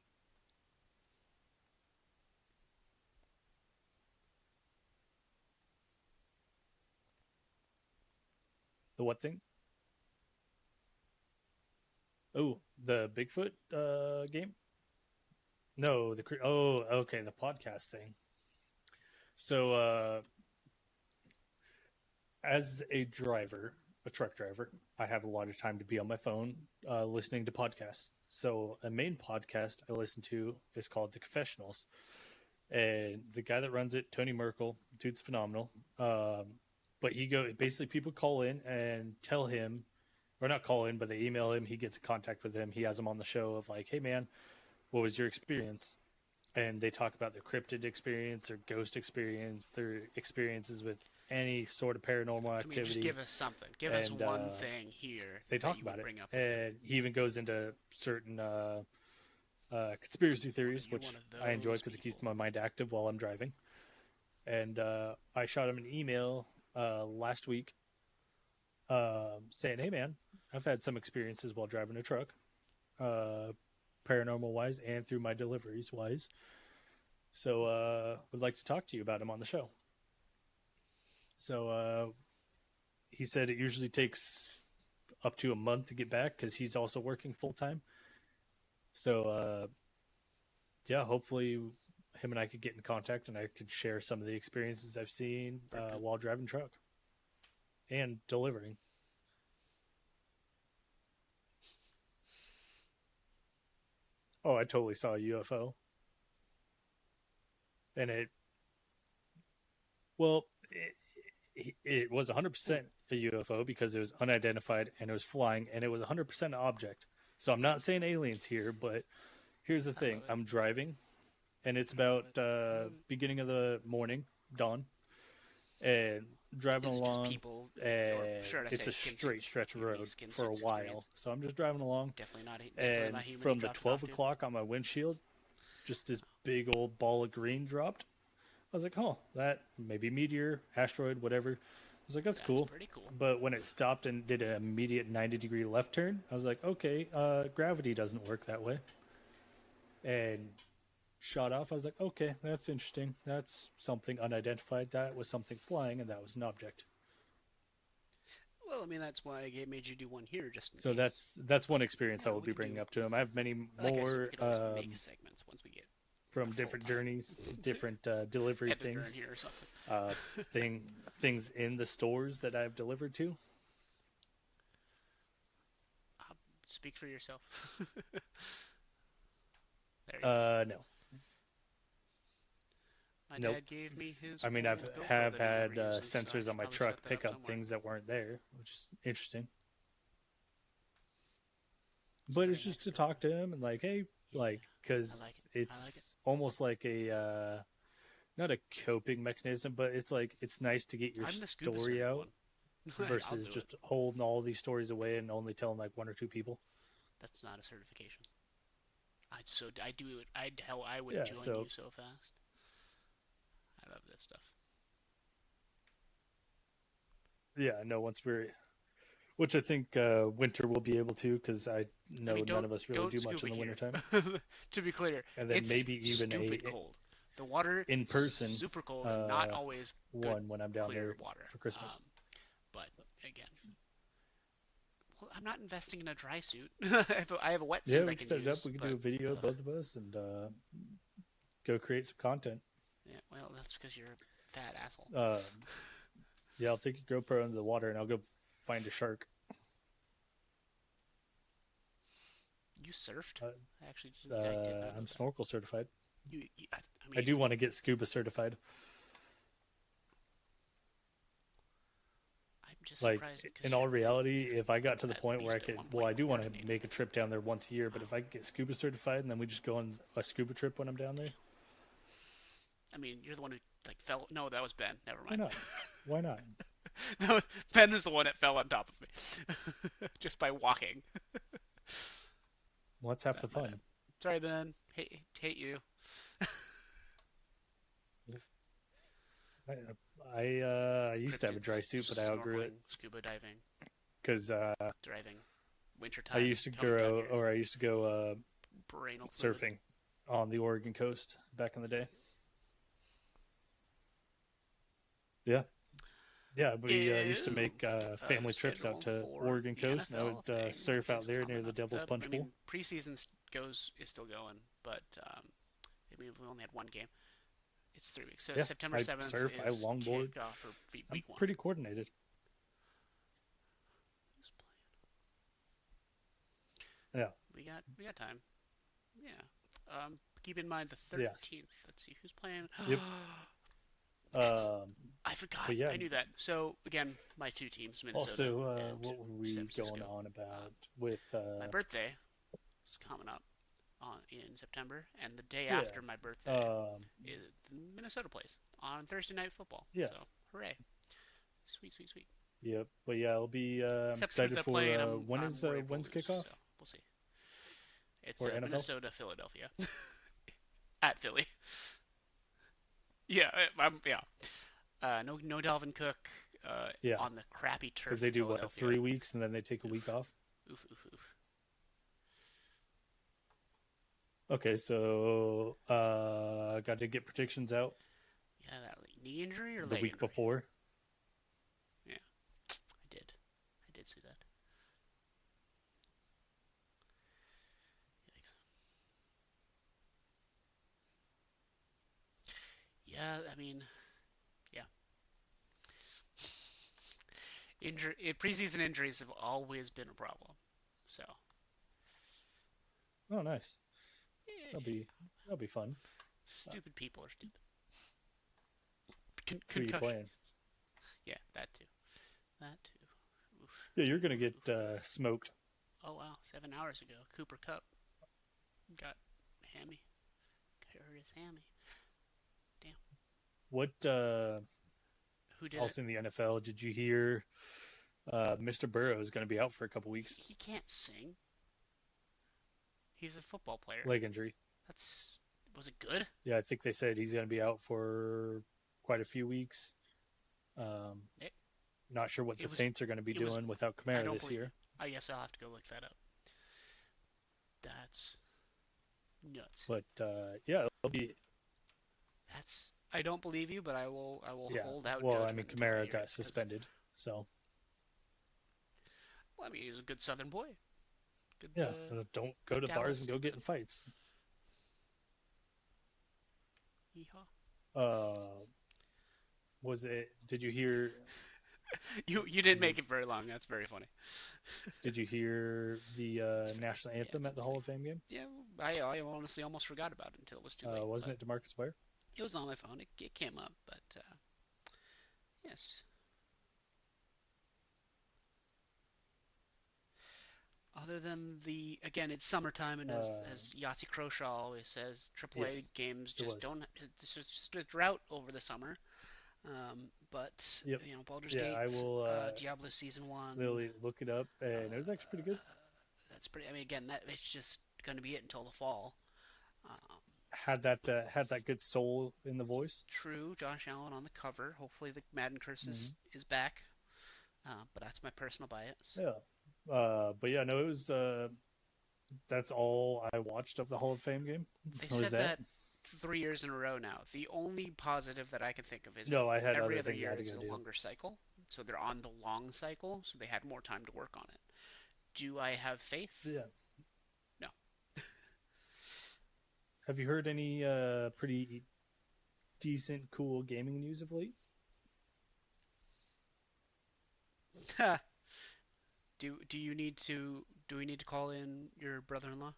The what thing? Oh, the Bigfoot game? No, oh, okay, the podcast thing. So, as a driver, a truck driver, I have a lot of time to be on my phone listening to podcasts. So, a main podcast I listen to is called The Confessionals, and the guy that runs it, Tony Merkel, dude's phenomenal. But he go basically people call in and tell him, or not call in, but they email him. He gets in contact with him. He has him on the show of like, hey man, what was your experience? And they talk about their cryptid experience, their ghost experience, their experiences with any sort of paranormal I mean, just activity, give us something. Give us and one thing here they that talk you about would it. bring up with him. And he even goes into certain conspiracy theories, You're which one of I enjoy those because it keeps people. my mind active while I'm driving. And I shot him an email last week saying, "Hey man, I've had some experiences while driving a truck, uh, paranormal wise, and through my deliveries wise. So would like to talk to you about him on the show." So he said it usually takes up to a month to get back because he's also working full time. So yeah, hopefully him and I could get in contact and I could share some of the experiences I've seen while driving truck and delivering. Oh, I totally saw a UFO, and well, it was 100% a UFO because it was unidentified and it was flying and it was 100% object. So I'm not saying aliens here, but here's the I thing: love it. I'm driving, and it's I love about it. I love it. beginning of the morning, dawn, and driving Is it just along, people, or and should I it's say a skin straight suits? stretch of You mean road skin for a suits while. experience? So I'm just driving along, Definitely not and human. You from the dropped it off 12 to. o'clock on my windshield, just this big old ball of green dropped. I was like, oh, that maybe meteor, asteroid, whatever. I was like, that's That's cool. pretty cool. But when it stopped and did an immediate 90-degree left turn, I was like, okay, gravity doesn't work that way. And shot off. I was like, okay, that's interesting. That's something unidentified. That was something flying, and that was an object. Well, I mean that's why I made you do one here just in So case. that's one experience You I know, will we be could bringing do. up to him. I have many Like I said, we more could always make segments once we get a from full different time journeys, different delivery editor in things, here or something. uh, thing things in the stores that I've delivered to. Speak for yourself. There you go. No, My nope. dad gave me his I mean, I've old GoPro have that he had never uses, so I sensors on should my probably set truck that pick up up somewhere. things that weren't there, which is interesting. It's But very it's just nice to GoPro. talk to him and like, hey, Yeah, like, I because like it. I like it. it's almost like a not a coping mechanism, but it's like it's nice to get your I'm the scuba story surfing out one. I'll versus do it. just holding all these stories away and only telling like one or two people. That's not a certification. I do it. I would Yeah, join so you so fast. I love this stuff. yeah, no, once we're which I think winter will be able to because I I know mean, none of us really don't do much scuba in the here. wintertime. To be clear, And then it's maybe even stupid a cold. The water in is person super cold and not uh, always good, one when I'm down clear there water. for Christmas. But again, well, I'm not investing in a dry suit. I have a Yeah, wetsuit I we can can set it up. use, We can do but a video, ugh, both of us, and go create some content. yeah, well, that's because you're a fat asshole. Um, yeah, I'll take your GoPro into the water and I'll go find a shark. You surfed? Uh, I did not know I'm that. snorkel certified. I I mean, do want to get scuba certified. I'm just Like surprised because in you all haven't done reality, if I got to the at point where I least at could, one well, point I do want to coordinated. make a trip down there once a year. But Oh, if I get scuba certified and then we just go on a scuba trip when I'm down there, damn. I mean, you're the one who like fell. No, that was Ben. Never why mind. not? Why not? No, Ben is the one that fell on top of me just by walking. Well, that's half the My bad. fun. Sorry, Ben. Hate you. I used to have a Cryptids, dry suit, but I outgrew it snorkeling, scuba diving, because driving, I wintertime, used to coming down go here, or I used to go brainal fluid. surfing on the Oregon coast back in the day. Yeah, yeah. We used to Ew. make family trips out Schedule to for Oregon the coast, and I NFL would thing surf out is there near coming the up. Devil's I Punch Bowl. mean, preseason is still going, but I mean, we only had one game. It's 3 weeks. So Yeah, September I 7th surf, I is longboard. kickoff for I'm week one. pretty coordinated. Who's playing? Yeah. We got time. Yeah. Keep in mind the Yes. 13th. Let's see who's playing. Yep. That's Um, I forgot. but yeah. I knew that. So again, my two teams, Minnesota Also, and what were San we going Francisco. on Um, about with? my birthday is coming up in September, and the day Yeah. after my birthday Um, is the Minnesota plays on Thursday Night Football. yeah. So hooray! Sweet, sweet, sweet. Yep. But yeah, I'll be. I'm Except who excited they're for. playing, When I'm is worried we'll when's lose. kickoff So we'll see. It's for NFL? Minnesota, Philadelphia, at Philly. Yeah, yeah. No Dalvin Cook Yeah, on the crappy because turf they in do what Philadelphia. 3 weeks and then they take a week Oof, off. oof, oof, oof. Okay, so got to get predictions out Yeah, that knee injury or the leg week injury? before. Yeah, I did. I did see that. Yikes. Yeah, I mean, yeah. Preseason injuries have always been a problem. So, Oh, nice. That'll eh, be that'll be fun. Uh, stupid people are stupid. who are you Concussion. playing? Yeah, that too. That too. Oof. Yeah, you're gonna Oof, get oof. smoked. Oh wow, 7 hours ago, Cooper Cup got hammy. Got hurt his hammy. Damn. What Who did it? else in the NFL did you hear? Mr. Burrow is going to be out for a couple weeks, He can't sing. He's a football player. leg injury. That's Was it good? Yeah, I think they said he's going to be out for quite a few weeks. Um, It Not sure what it the was Saints are going to be it was. doing without I Kamara don't this believe you. year. I guess I'll have to go look that up. That's nuts. But yeah, it'll be That's I don't believe you, but I will yeah. hold out Well, I mean, judgment until I Kamara hear it got because suspended, so well, I mean he's a good Southern boy. Good yeah. Don't go to bars Dallas and go get in Texan. fights. Yeehaw. Uh, was it? Did you hear? You didn't make it very long. That's very funny. Did you hear the It's very national yeah. anthem It's at the Hall amusing. of Fame game? Yeah, I honestly almost forgot about it until it was too late. Wasn't But it Demarcus Ware? it was on my phone. It came up. But yes. Other than the again, it's summertime, and as Yahtzee Croshaw always says, AAA Yes, games it just was. don't. This is just a drought over the summer. But Yep. Baldur's Yeah, I Gate, will Diablo Season One. literally look it up, Uh, and it was actually pretty good. that's pretty. I mean, again, that it's just going to be it until the fall. Um, Had that good soul in the voice. True, Josh Allen on the cover. Hopefully, the Madden curse Mm-hmm. is back. But that's my personal bias. Yeah. But yeah, no, it was. That's all I watched of the Hall of Fame game. They've Was said that? that 3 years in a row now. The only positive that I can think of No, is I had every other other things I year had to is go a do. longer cycle. So they're on the long cycle, so they had more time to work on it. Do I have faith? Yeah. No. Have you heard any pretty decent, cool gaming news of late? Do you need to do we need to call in your brother-in-law?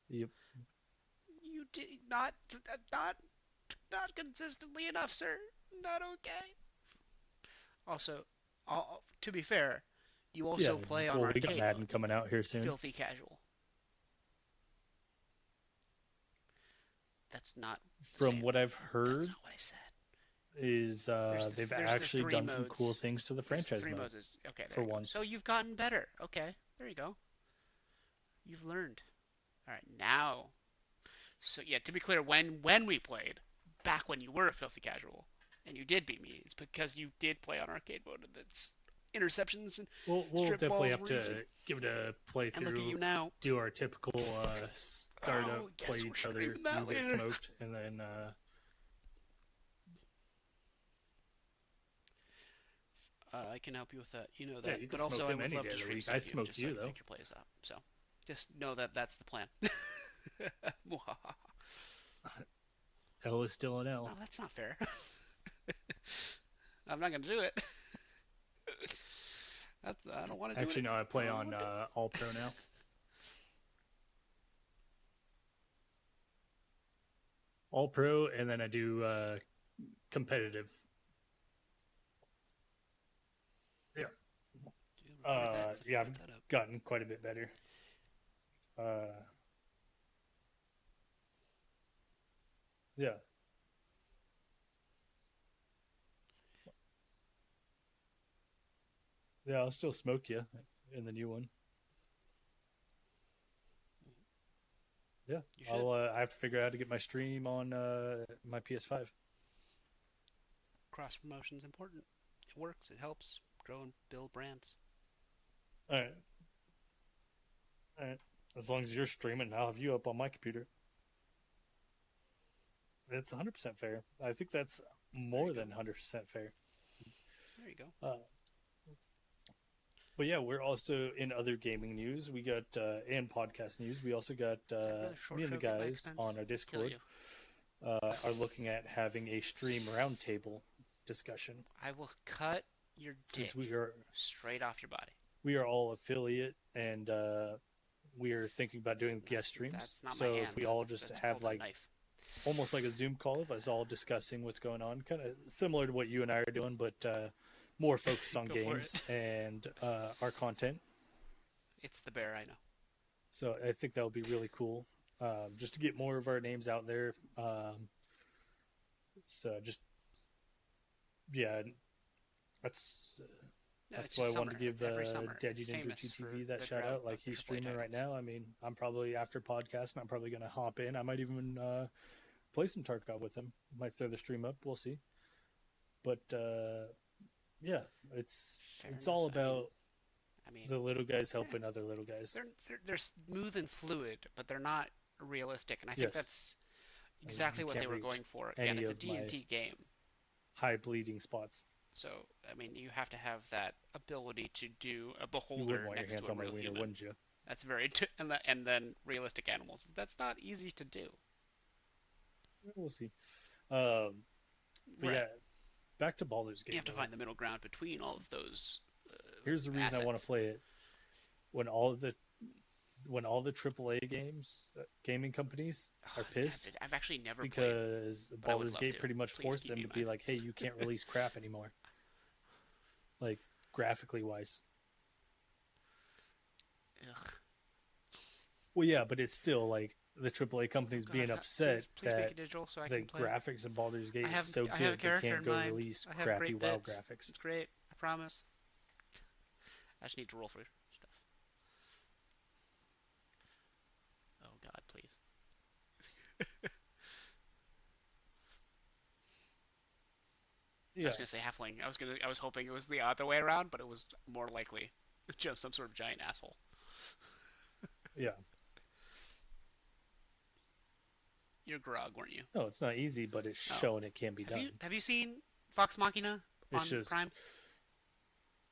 Yep. You did not not consistently enough, sir. Not okay. Also, to be fair, you Yeah. also play on Well, we got arcade Madden mode. coming out here soon. Filthy casual. That's not From Sam. what I've That's heard, not what I said. is they've There's the actually three done some cool modes. things to the There's the franchise three mode modes. Okay, there for you go. So once. you've gotten better. Okay, there you go. You've learned. All right, now. So yeah, to be clear, when we played, back when you were a filthy casual, and you did beat me, it's because you did play on arcade mode, and that's interceptions and We'll strip definitely balls have were easy. to give it a And look at playthrough, you now. do our typical startup, Oh, play yes, we're each other, streaming you that get later. smoked, and then I can help you with that. You know yeah, that. you can But smoke also, I him would any love day to of the stream week. some I with you, smoked just so I you can though. pick your plays up. So, just know that that's the plan. L is still an No, L. that's not fair. I'm not gonna do it. That's I don't want to do Actually, it. no, I I play don't on want to. All Pro now. All Pro, and then I do competitive. Yeah. Do record that so I Yeah, can I've put that up. gotten quite a bit better. Uh, yeah, yeah, I'll still smoke you in the new one. Yeah, You should. I'll. I have to figure out how to get my stream on my PS5. Cross promotion's important. It works. It helps grow and build brands. All right, all right. As long as you're streaming, I'll have you up on my computer. It's 100% fair. I think that's There you more go. than 100% fair. There you go. Uh, but yeah, we're also in other gaming news. We got and podcast news. We also got Is that really short me and the stroke at my guys expense? on our Kill Discord you. are looking at having a stream roundtable discussion I will cut your since dick straight off your body. we are all affiliate and we are thinking about doing guest streams. That's not my So hands. if we all just That's have called a like knife. almost like a Zoom call of us all discussing what's going on, kind of similar to what you and I are doing, but more focused on Go for games it. and our content. It's the bear, I know. So I think that would be really cool, just to get more of our names out there. So just yeah, that's No, it's that's why I just wanted summer. to give Every summer, Dead it's Ninja famous for GTV that the shout drought out. Like of he's AAA streaming right titles. now. I mean, I'm probably after podcast, and I'm probably gonna hop in. I might even play some Tarkov with him. Might throw the stream up. We'll see. But yeah, Fair it's enough. all about I mean, the little guys eh, helping other little guys. they're smooth and fluid, but they're not realistic. And I think Yes, that's you exactly what they can't were reach going for. Again, any it's a of my D&D game. high bleeding spots. So, I mean, you have to have that ability to do a You wouldn't beholder want your next to hands a on my real wiener, human. wouldn't you? That's very and then realistic animals. That's not easy to do. We'll see. Um, but Right. yeah, back to Baldur's You Gate have to though. find the middle ground between all of those Here's the reason I want to assets. play it. When all the AAA games, gaming companies are pissed I've actually never played, because but I would Baldur's love Gate to. pretty much Please forced keep them me to in be mind. like, "Hey, you can't release crap anymore." Like graphically wise. Ugh. Well, yeah, but it's still like the AAA Oh companies God, being upset please make that it digital so I the can play it. graphics in Baldur's Gate is so I have a good they character can't in go mind. release I have crappy great WoW bits. graphics. It's great. I promise. I just need to roll for stuff. Oh God, please. I Yeah, was gonna say halfling. I was hoping it was the other way around, but it was more likely just some sort of giant asshole. yeah. You're Grog, weren't you? No, it's not easy, but it's Oh, shown it can be done. have you seen Vox Machina It's on just Prime?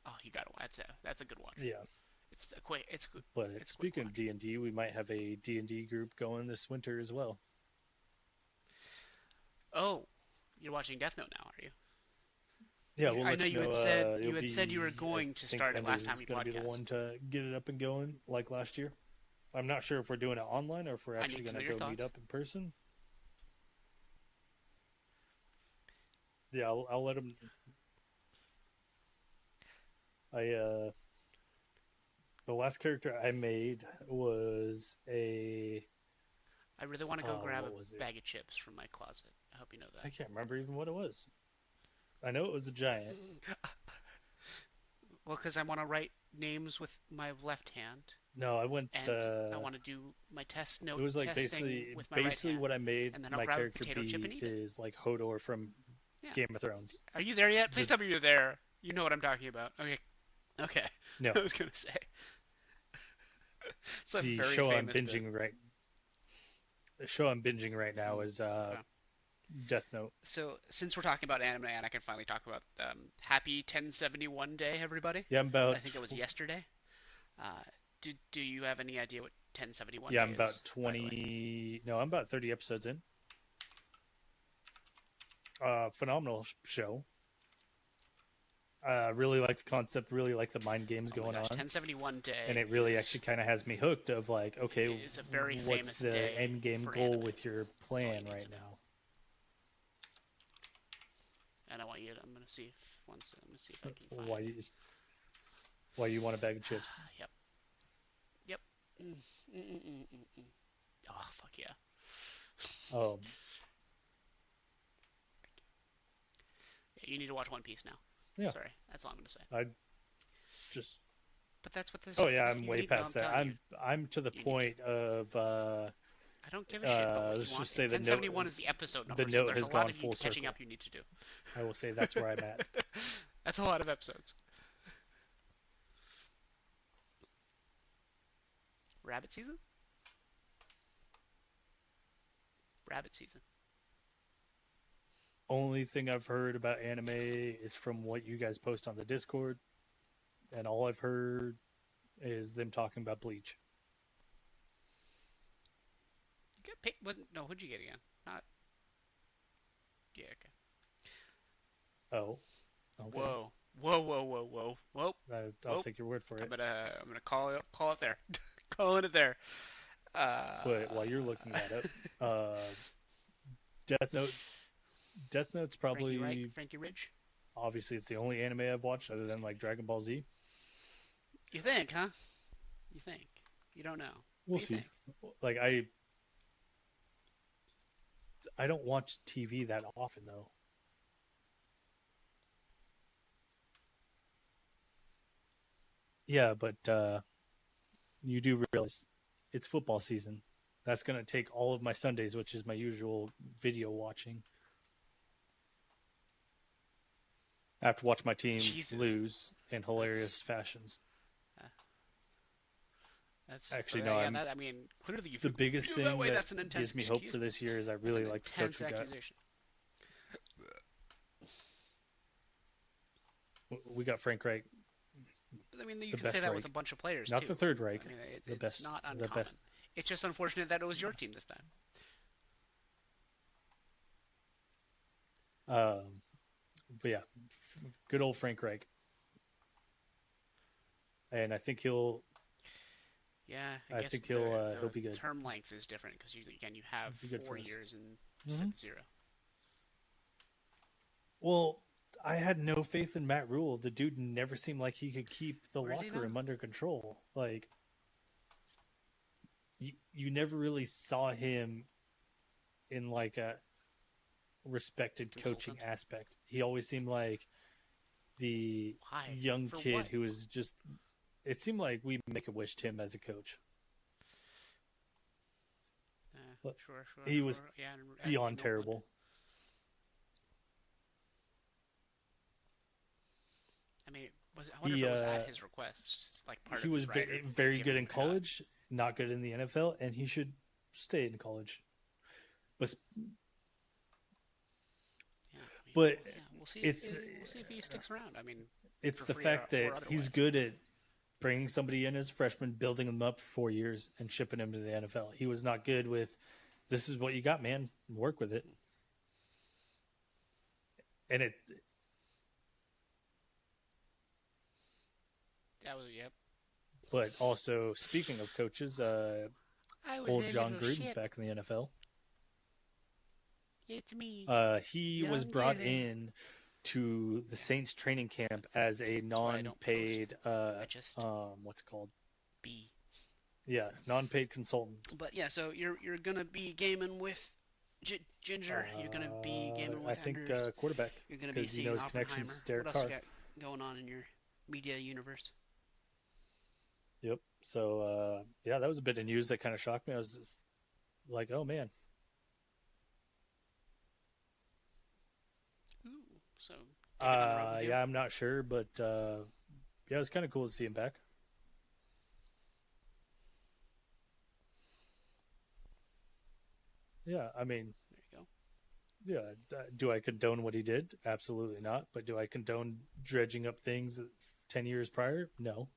Oh, you got to that's a good watch. yeah. It's a quick But it's a quick speaking of watch. D&D, we might have a D&D group going this winter as well. Oh, you're watching Death Note now, are you? Yeah, we'll I know let you know. It'll you had said you were be, I going to think start it last Anders time is we going to be the one podcast. to get it up and going like last year. I'm not sure if we're doing it online or if we're I actually need to going know to your go meet thoughts. up in person. Yeah, I'll let him. I the last character I made was a I really want to go grab what was a it? bag of chips from my closet. I hope you know I can't remember even what it was. I know it was a giant. that. Well, because I want to write names with my left hand, No, I went. and I want to do my test It note was like testing with my right basically hand, what I made and then I'll my grab a character potato chip and be eat it. is like Hodor from Yeah. Game of Thrones. Are you there yet? Please The tell me you're there. You know what I'm talking about. Okay. Okay. no, I was gonna say. It's a the very famous bit. show I'm binging right now is Okay. Death Note. So since we're talking about anime, and I can finally talk about Happy 1071 Day, everybody. Yeah, I'm about I think it was yesterday. Uh, do you have any idea what 1071 yeah, Day I'm is? about By the way. 20. No, I'm about 30 episodes in. Phenomenal show. Really like the concept. Really like the mind games Oh my going gosh, on, 1071 and Day it really actually kind of has me hooked. Of like, okay, is a very what's famous the day end game for goal anime. with your That's all you plan need right to know. now? And I want you to, I'm gonna see if once I'm gonna see if I can Why find. you why you want a bag of chips? Yep. Yep. Mm, mm, mm, mm, mm, mm. Oh fuck yeah. Um, Yeah, you need to watch One Piece now. yeah, Sorry, that's all I'm gonna say. I just But oh yeah, that's I'm what you way need. No, I'm past that. telling you, I'm to the you need to. point of I don't give a shit about what you let's want. just say 1071 is the episode the number, so note there's has a lot gone of you full catching circle. up you need to do. I will say that's where I'm at. That's a lot of episodes. Rabbit season? Rabbit season. Only thing I've heard about anime Excellent. is from what you guys post on the Discord, and all I've heard is them talking about Bleach. You get paid, wasn't no? Who'd you get again? Not yeah. Okay. Oh, okay. Whoa. Whoa. Whoa. Whoa. Whoa. Whoa. I'll Whoa. take your word for it. I'm gonna call it there. Calling it there. But while you're looking that up, uh, Death Note. Death Note's Frankie Reich, probably Frankie Ridge. obviously it's the only anime I've watched other than like Dragon Ball Z. You think, huh? You think? You don't know. We'll What do you see. think? Like I don't watch TV that often though. Yeah, but you do realize it's football season. That's going to take all of my Sundays, which is my usual video watching. I have to watch my team Jesus. lose in That's hilarious fashions. uh, that's Actually, no, yeah. I'm That I mean, clearly you the biggest feel that thing way. that That's an intense. gives me hope Excuse for me. this year is I That's really an like the coach intense we got. accusation. We got Frank Reich, But I mean, you the can say best that with Reich, a bunch of players not too. the third Reich, I mean, the it's best, not the best. uncommon. It's just unfortunate that it was your team this time. Um, but yeah, good old Frank Reich, and I think he'll. Yeah, I I guess think he'll the be good. term length is different because again you have He'll be good for 4 years instead hmm of 0. Well, I had no faith in Matt Rule. The dude never seemed like he could keep the Where is he locker now? room under control. Like you never really saw him in like a respected coaching Consultant. aspect. He always seemed like the Why? young For kid what? who was just. It seemed like we make a wished him as a coach. But Sure, sure, he was sure. Yeah, and beyond no good. terrible. I mean, I wonder if He it was at his request, like part he of his was writer very giving good him in a shot. college, not good in the NFL, and he should stay in college. But Yeah, I mean, but well, yeah, it's we'll see if he sticks around. I mean, it's for the free fact that or he's otherwise. good at bringing somebody in as a freshman, building them up for 4 years, and shipping him to the NFL. He was not good with, this is what you got, man. Work with it. And it, That was yep. but also speaking of coaches, I was old their John little Gruden's shit. back in the NFL. It's me, He was young brought Evan. in to the Saints training camp as a That's why I don't post. non-paid, I just what's it called? be. Yeah, non-paid consultant. But yeah, so you're gonna be gaming with Ginger. You're gonna be gaming I with think Enders. quarterback You're gonna be because you know seeing his connections Oppenheimer. to What Derek else you Carr. got going on in your media universe? Yep. So yeah, that was a bit of news that kind of shocked me. I was like, oh man. Ooh, so take it on the road with you. Yeah, I'm not sure, but yeah, it's kind of cool to see him back. Yeah, I mean, There you go. yeah. Do I condone what he did? Absolutely not. But do I condone dredging up things 10 years prior? No.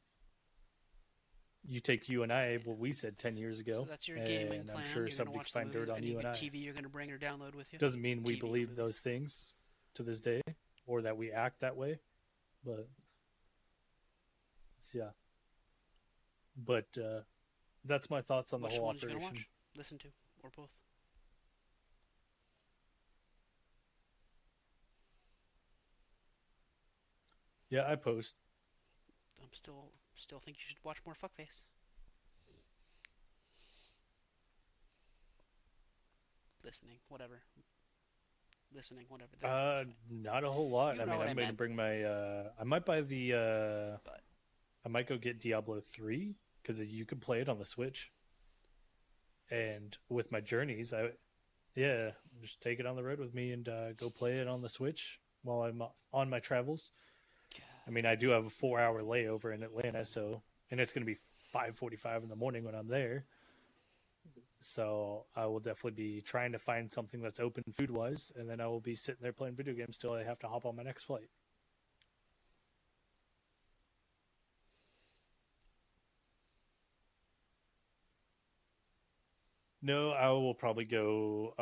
You take you and I, Yeah. what we said 10 years So ago, that's your gaming and I'm plan. sure You're gonna somebody could watch the find movie. dirt on Any you and I. TV you're gonna bring or download with you? Doesn't mean we TV or believe movie? those things to this day, or that we act that way. But yeah, but that's my thoughts on the Which whole ones you gonna operation. watch, listen to, or both? Yeah, I post. I'm still think you should watch more Fuckface. Listening, whatever. Listening, whatever. That's fine. Not a whole lot. You I know mean, what I I'm going to meant. bring my. I might buy the. But I might go get Diablo 3 because you can play it on the Switch. And with my journeys, yeah, just take it on the road with me and go play it on the Switch while I'm on my travels. I mean, I do have a 4 hour layover in Atlanta, so and it's going to be 5:45 in the morning when I'm there. So I will definitely be trying to find something that's open food wise, and then I will be sitting there playing video games till I have to hop on my next flight. No, I will probably go.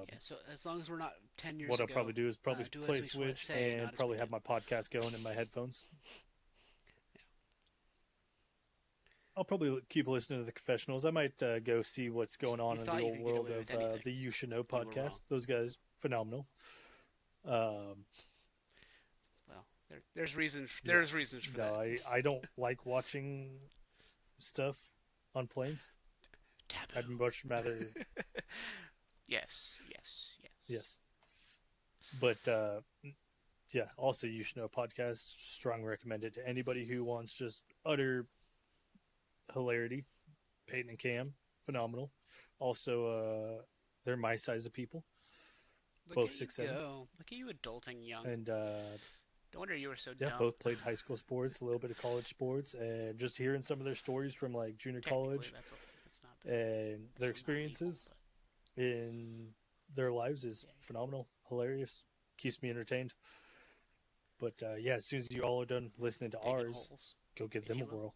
yeah, so as long as we're not 10 years What I'll ago, probably do is probably do as play we Switch say, and not as we probably do. have my podcast going in my headphones. Yeah. I'll probably keep listening to the confessionals. I might go see what's going You on in the thought you old could get world away of with anything. the You Should Know You were wrong. podcast. Those guys, phenomenal. Um, Well, there's reasons. yeah, There's reasons for no, that. I don't like watching stuff on planes. I'd Taboo. much rather, Yes, yes, yes. yes, but yeah. Also, You Should Know podcast. Strong recommend it to anybody who wants just utter hilarity. Peyton and Cam, phenomenal. Also, they're my size of people, Look both at you 6'7", go. Look at you adulting young. and No wonder you were so yeah, dumb. both played high school sports, a little bit of college sports, and just hearing some of their stories from like junior Technically, college that's not. and their That's not equal, experiences but in their lives is yeah. phenomenal, hilarious, keeps me entertained. But yeah, as soon as you all are done listening to Digging ours, holes, go give if them a you will. whirl.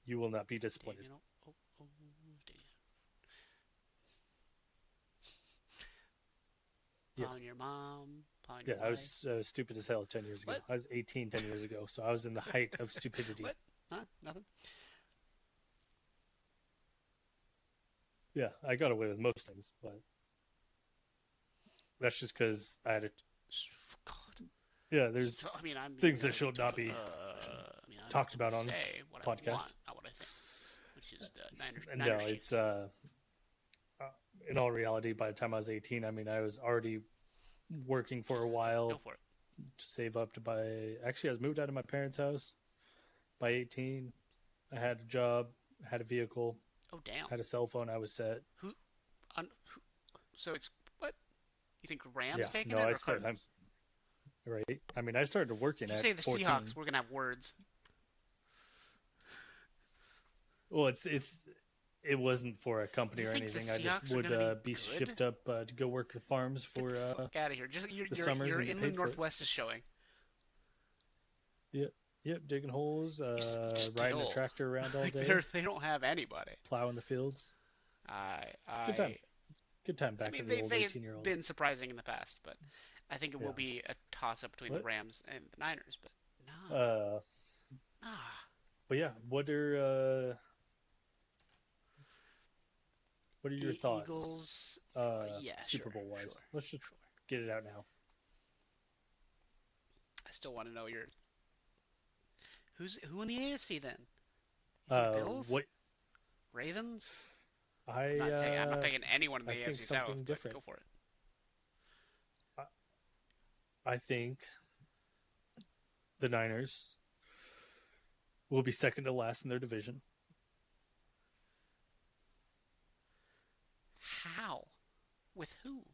You will not be disappointed. Digging, digging. Yes. Pound your mom, pound Yeah, your I wife. was stupid as hell 10 years ago. What? I was 18 10 years ago, so I was in the height of stupidity. What? Huh? Nothing. Yeah, I got away with most things, but that's just because I had a. God. Yeah, there's I mean, I'm things that should not be I mean, I'm talked gonna about on say what I podcast. want, not what I think, which is Niners No, Chiefs. uh, in all reality, by the time I was 18, I mean, I was already working for a Yeah, go while for it. to save up to buy. Actually, I was moved out of my parents' house by 18. I had a job, had a vehicle, Oh damn. had a cell phone. I was set. Who? Who so it's what? You think Rams Yeah, taking no, it I or started. I'm Cardinals? right. I mean, I started If working you at say the 14. Seahawks, we're gonna have words. Well, it wasn't for a company You or think the anything. I just Seahawks are would gonna be be good? shipped up to go work the farms Get for the fuck out of here! Just the summers your and get inland paid for it. Northwest is showing. Yep, yep, digging holes, riding a Still, tractor around all like day, they don't have anybody. plowing the fields. I It's a good time. I Good time I back to mean the old they've 18-year-old. been surprising in the past, but I think it will Yeah. be a toss up between the What? Rams and the Niners. But nah, Uh, nah. but yeah, what are your thoughts? Eagles. Yeah, Super sure, Bowl sure, wise, let's just sure. get it out now. I still want to know your who in the AFC then? You think Bills, What Ravens? I I'm not taking anyone in I the think AFC South, something but different. go for it. I, I think the Niners will be second to last in their division. How? With who?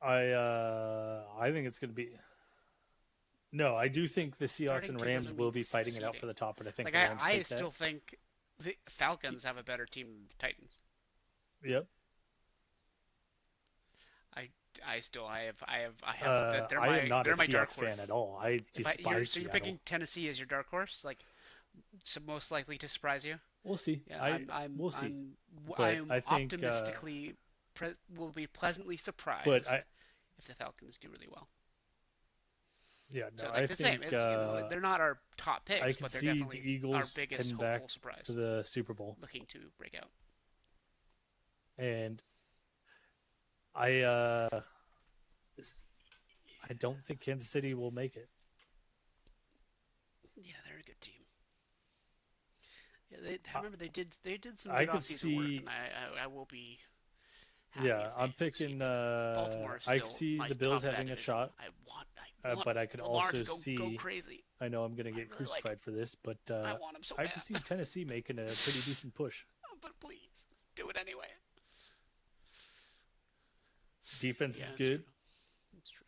I think it's going to be. No, I do think the Seahawks Starting and to Rams doesn't will mean be fighting it out succeeding. for the top, but I think Like the Rams I take that. still think the Falcons have a better team than the Titans. Yep. I I have I am not a they're my dark Seahawks fan at horse. all. I If I you're despise so you're Seattle. picking Tennessee as your dark horse, like so most likely to surprise you. We'll see. Yeah, We'll see. But I'm I think optimistically will be pleasantly but surprised I if the Falcons do really well. yeah, no, So I like the same, think it's they're not our top I picks, could but they're see the definitely our Eagles biggest heading back hopeful to surprise, the Super Bowl. looking to break out. And I I don't think Kansas City will make it. Yeah, they're a good team. Yeah, I remember they did some I good could offseason work, see and I will be happy yeah, if I'm they succeed. picking But Baltimore is I could still see my the Bills top of that having a division. shot, I want but I could Lamar to also go see crazy. I know I'm going to I get really like him. crucified for this, but I want him so I could see bad. Tennessee making a pretty decent push. But please do it anyway. Defense Yeah, is it's true. good. It's true.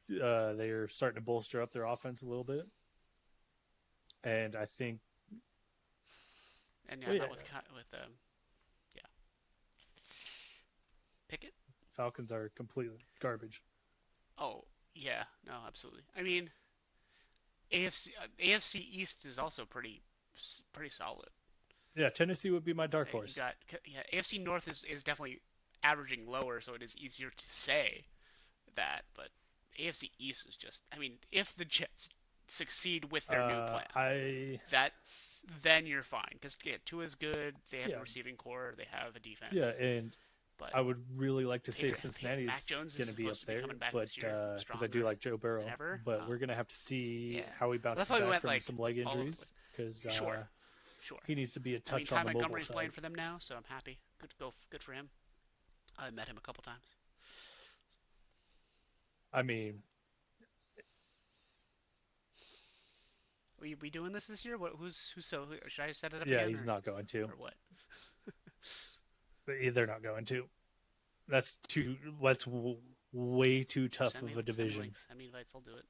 They're starting to bolster up their offense a little bit, and I think And yeah, well, yeah, not with yeah Pickett. Falcons are completely garbage. Oh yeah, no, absolutely. I mean, AFC East is also pretty solid. Yeah, Tennessee would be my dark You horse. got yeah, AFC North is definitely averaging lower, so it is easier to say that. But AFC East is just, I mean, if the Jets succeed with their new plan, I that's then you're fine because yeah, Tua's good. They have a yeah receiving core. They have a yeah, defense. and But I would really like to say Cincinnati Mac is Jones is going to be up supposed to be there, coming back but this year because I do stronger like Joe than Burrow, ever. but we're going to have to see Yeah, how he but that's bounces why we back went from like some leg all over the place. injuries because Sure, sure. he needs to be a I mean, touch Ty on the mobile Montgomery's playing side. for them now, so I'm happy. Good for him. I met him a couple times. I mean, We doing this year? What? Who's so? Should I set it up yeah, again he's not going to. or what? They're not going to. That's too. That's way too tough of a division. Send me invites. I'll do it.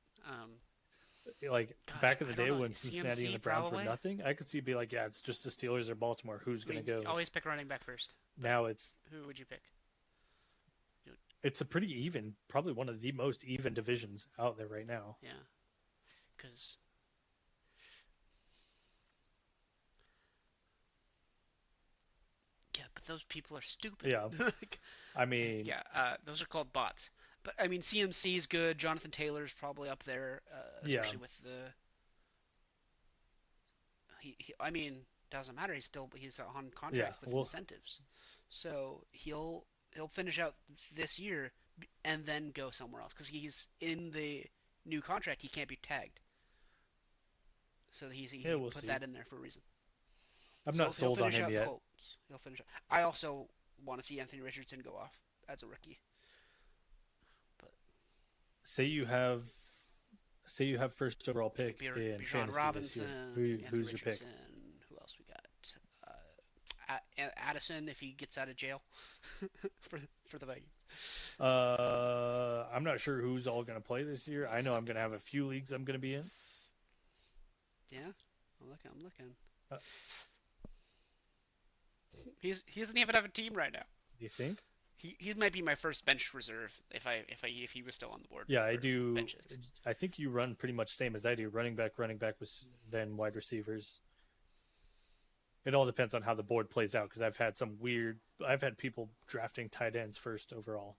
Like Gosh, back in the I don't day know. when Cincinnati and CMC the Browns were probably. nothing, I could see be like, yeah, it's just the Steelers or Baltimore. Who's I going mean, to go? always pick running back first. But Now it's who would you pick? it's a pretty even, probably one of the most even divisions out there right now. Yeah, because yeah, but those people are stupid. Yeah, Like, I mean, yeah, those are called bots. But I mean, CMC is good. Jonathan Taylor's probably up there, yeah, especially with the. I mean, doesn't matter. He's on yeah. contract with Well, incentives, so he'll finish out this year and then go somewhere else because he's in the new contract. He can't be tagged, so yeah, he we'll put see. that in there for a reason. I'm So not he'll sold on finish him out the yet. Colts. He'll finish. I also want to see Anthony Richardson go off as a rookie. But Say you have say you have first overall pick in Bijan fantasy this year. Robinson, Anthony Who's your pick? Richardson. Who else we got? Addison if he gets out of jail for the Vikings. I'm not sure who's all going to play this year. I know I'm going to have a few leagues I'm going to be in. Yeah, I'm looking. I'm looking. Uh, He doesn't even have a team right now. do you think? He might be my first bench reserve if he was still on the board Yeah, I for do. benches. I think you run pretty much same as I do. Running back was then wide receivers. It all depends on how the board plays out because I've had people drafting tight ends first overall.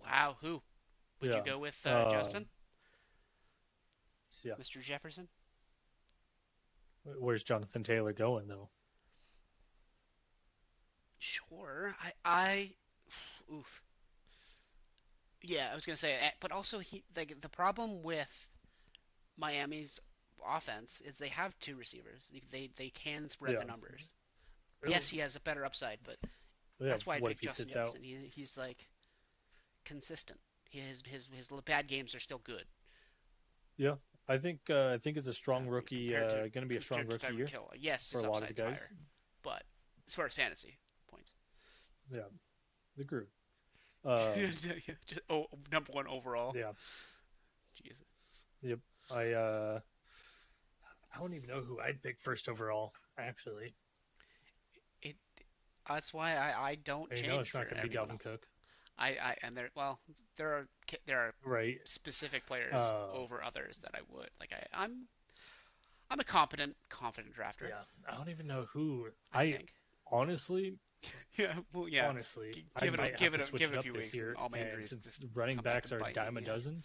Wow, who would you Yeah. go with? Uh, Justin, yeah. Mr. Jefferson. Where's Jonathan Taylor going though? Sure, I oof. Yeah, I was gonna say, but also he like the problem with Miami's offense is they have two receivers. They can spread Yeah. the numbers. Yes, he has a better upside, but Yeah. that's why I What if picked he Justin sits out? Jefferson. He's like consistent. His bad games are still good. Yeah. I think it's a strong rookie. Going to be a strong Compared to rookie Tyreek year Hill. Yes, for his a lot of the upside's guys. higher, but as far as fantasy points, Yeah. The group. Um, oh, number one overall. yeah. Jesus, Yep. I don't even know who I'd pick first overall. Actually, it. That's why I don't I know change it's for not going to be anyone Dalvin else. Cook, I and there are there are right? specific players Uh, over others that I would like. I'm a confident drafter. yeah. I don't even know who. I think. Honestly, Yeah, well, yeah. I might have to switch Give it it a up few this weeks, and year. all my And injuries since just running come back backs and are a bite me in dime a the ass. dozen,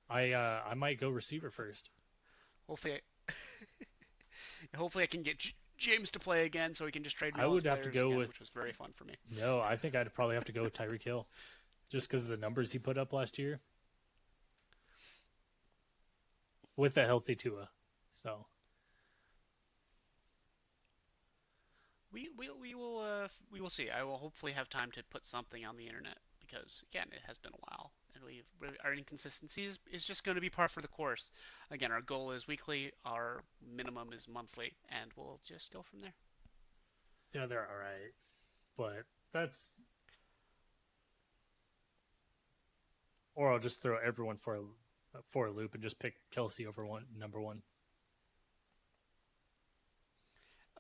I might go receiver first. Hopefully, hopefully I can get James to play again, so he can just trade me I all his would have to players go again, with which was very fun for me. no. I think I'd probably have to go with Tyreek Hill, just because of the numbers he put up last year with a healthy Tua. So We will see. I will hopefully have time to put something on the internet because again, it has been a while, and our inconsistency is just going to be par for the course. Again, our goal is weekly, our minimum is monthly, and we'll just go from there. yeah, they're all right, but that's or I'll just throw everyone for a loop and just pick Kelsey over number one.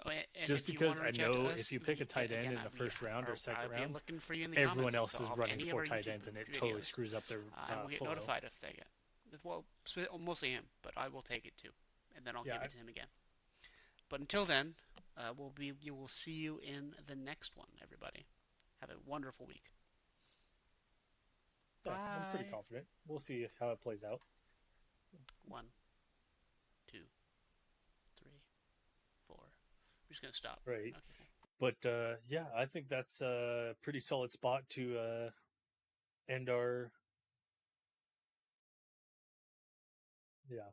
Oh, and Just if you want because to I reach out to know us, if you pick a tight end again, in the first round or second I'll be round, looking for you in the everyone comments else is of running any of four our tight YouTube ends, and it totally videos, screws up their and we'll get flow. notified if they get. Well, mostly him, but I will take it too, and then I'll Yeah, give it to him again. But until then, you will see you in the next one, everybody. Have a wonderful week. yeah, I'm pretty Bye. confident. We'll see how it plays out. One, two, three, four. We're just gonna stop. Right. Okay. Cool. But yeah, I think that's a pretty solid spot to end our. Yeah,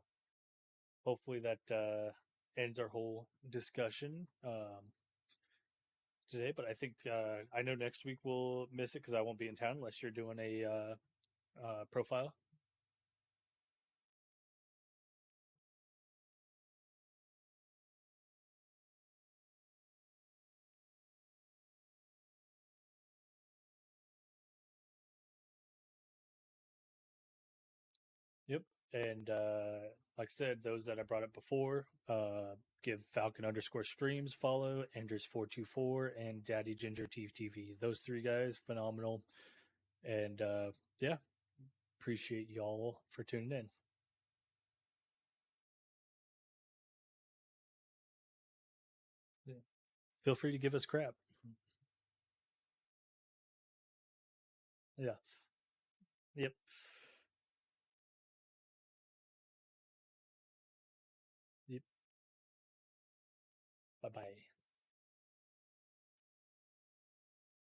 hopefully that ends our whole discussion today. But I think I know next week we'll miss it because I won't be in town unless you're doing a profile. Yep. And like I said, those that I brought up before, give Falcon underscore streams follow, Enders424, and Daddy Ginger TV. Those three guys, phenomenal. And yeah, appreciate y'all for tuning in. Yeah. Feel free to give us crap. Yeah. Yep. Yep. Bye bye.